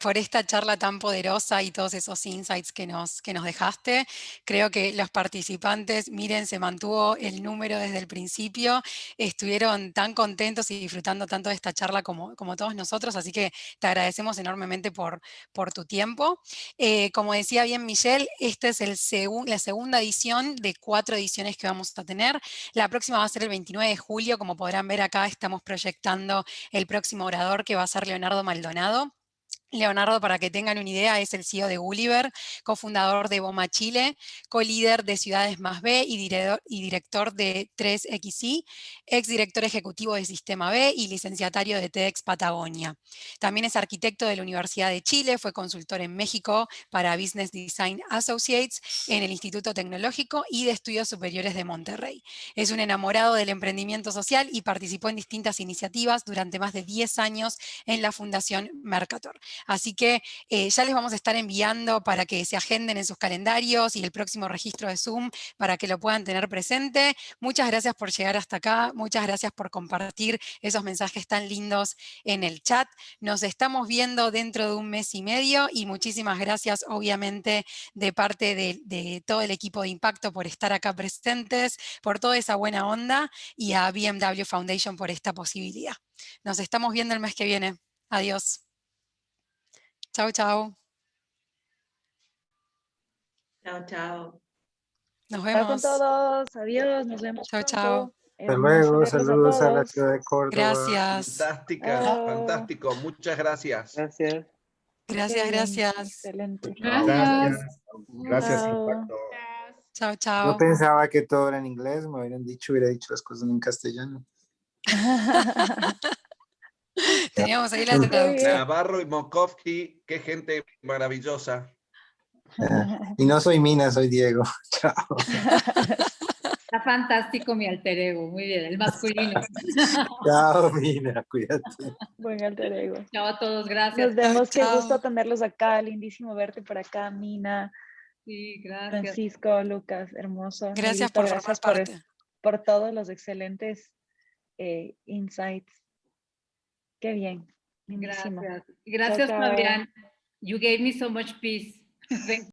por esta charla tan poderosa y todos esos insights que nos dejaste. Creo que los participantes, miren, se mantuvo el número desde el principio, estuvieron tan contentos y disfrutando tanto de esta charla como todos nosotros, así que te agradecemos enormemente por tu tiempo. Como decía bien Michelle, esta es la segunda edición de 4 ediciones que vamos a tener. La próxima va a ser el 29 de julio, como podrán ver acá estamos proyectando el próximo orador, que va a ser Leonardo Maldonado. Leonardo, para que tengan una idea, es el CEO de Gulliver, cofundador de Boma Chile, co-líder de Ciudades Más B y director de 3XI, exdirector ejecutivo de Sistema B y licenciatario de TEDx Patagonia. También es arquitecto de la Universidad de Chile, fue consultor en México para Business Design Associates en el Instituto Tecnológico y de Estudios Superiores de Monterrey. Es un enamorado del emprendimiento social y participó en distintas iniciativas durante más de 10 años en la Fundación Mercator. Así que ya les vamos a estar enviando para que se agenden en sus calendarios y el próximo registro de Zoom para que lo puedan tener presente. Muchas gracias por llegar hasta acá, muchas gracias por compartir esos mensajes tan lindos en el chat. Nos estamos viendo dentro de 1 mes y medio y muchísimas gracias obviamente de parte de todo el equipo de Impacto por estar acá presentes, por toda esa buena onda, y a BMW Foundation por esta posibilidad. Nos estamos viendo el mes que viene. Adiós. Chao, chao. Chao, chao. Nos Chao con vemos. todos. Adiós. Nos vemos Chao, pronto. chao. Hasta luego, verlos saludos a la todos. ciudad de Córdoba. Gracias. Fantástica, fantástico. Muchas gracias. Gracias. Gracias. Excelente. Gracias, Chao. Impacto. Chao, chao. Yo pensaba que todo era en inglés, me hubiera dicho las cosas en castellano. Teníamos ahí la traducción. Navarro y Mokovsky, qué gente maravillosa. Y no soy Mina, soy Diego. Chao. Está fantástico mi alter ego, muy bien, el masculino. Chao, Mina, cuídate. Buen alter ego. Chao a todos, gracias. Nos vemos, qué Chao. gusto tenerlos acá, lindísimo verte por acá, Mina. Sí, gracias. Francisco, Lucas, hermoso. Gracias Negrito, por gracias formar parte. por todos los excelentes insights. Qué bien. Lindísimo. Gracias. Gracias, Chao, chao. Fabián. You gave me so much peace. Thank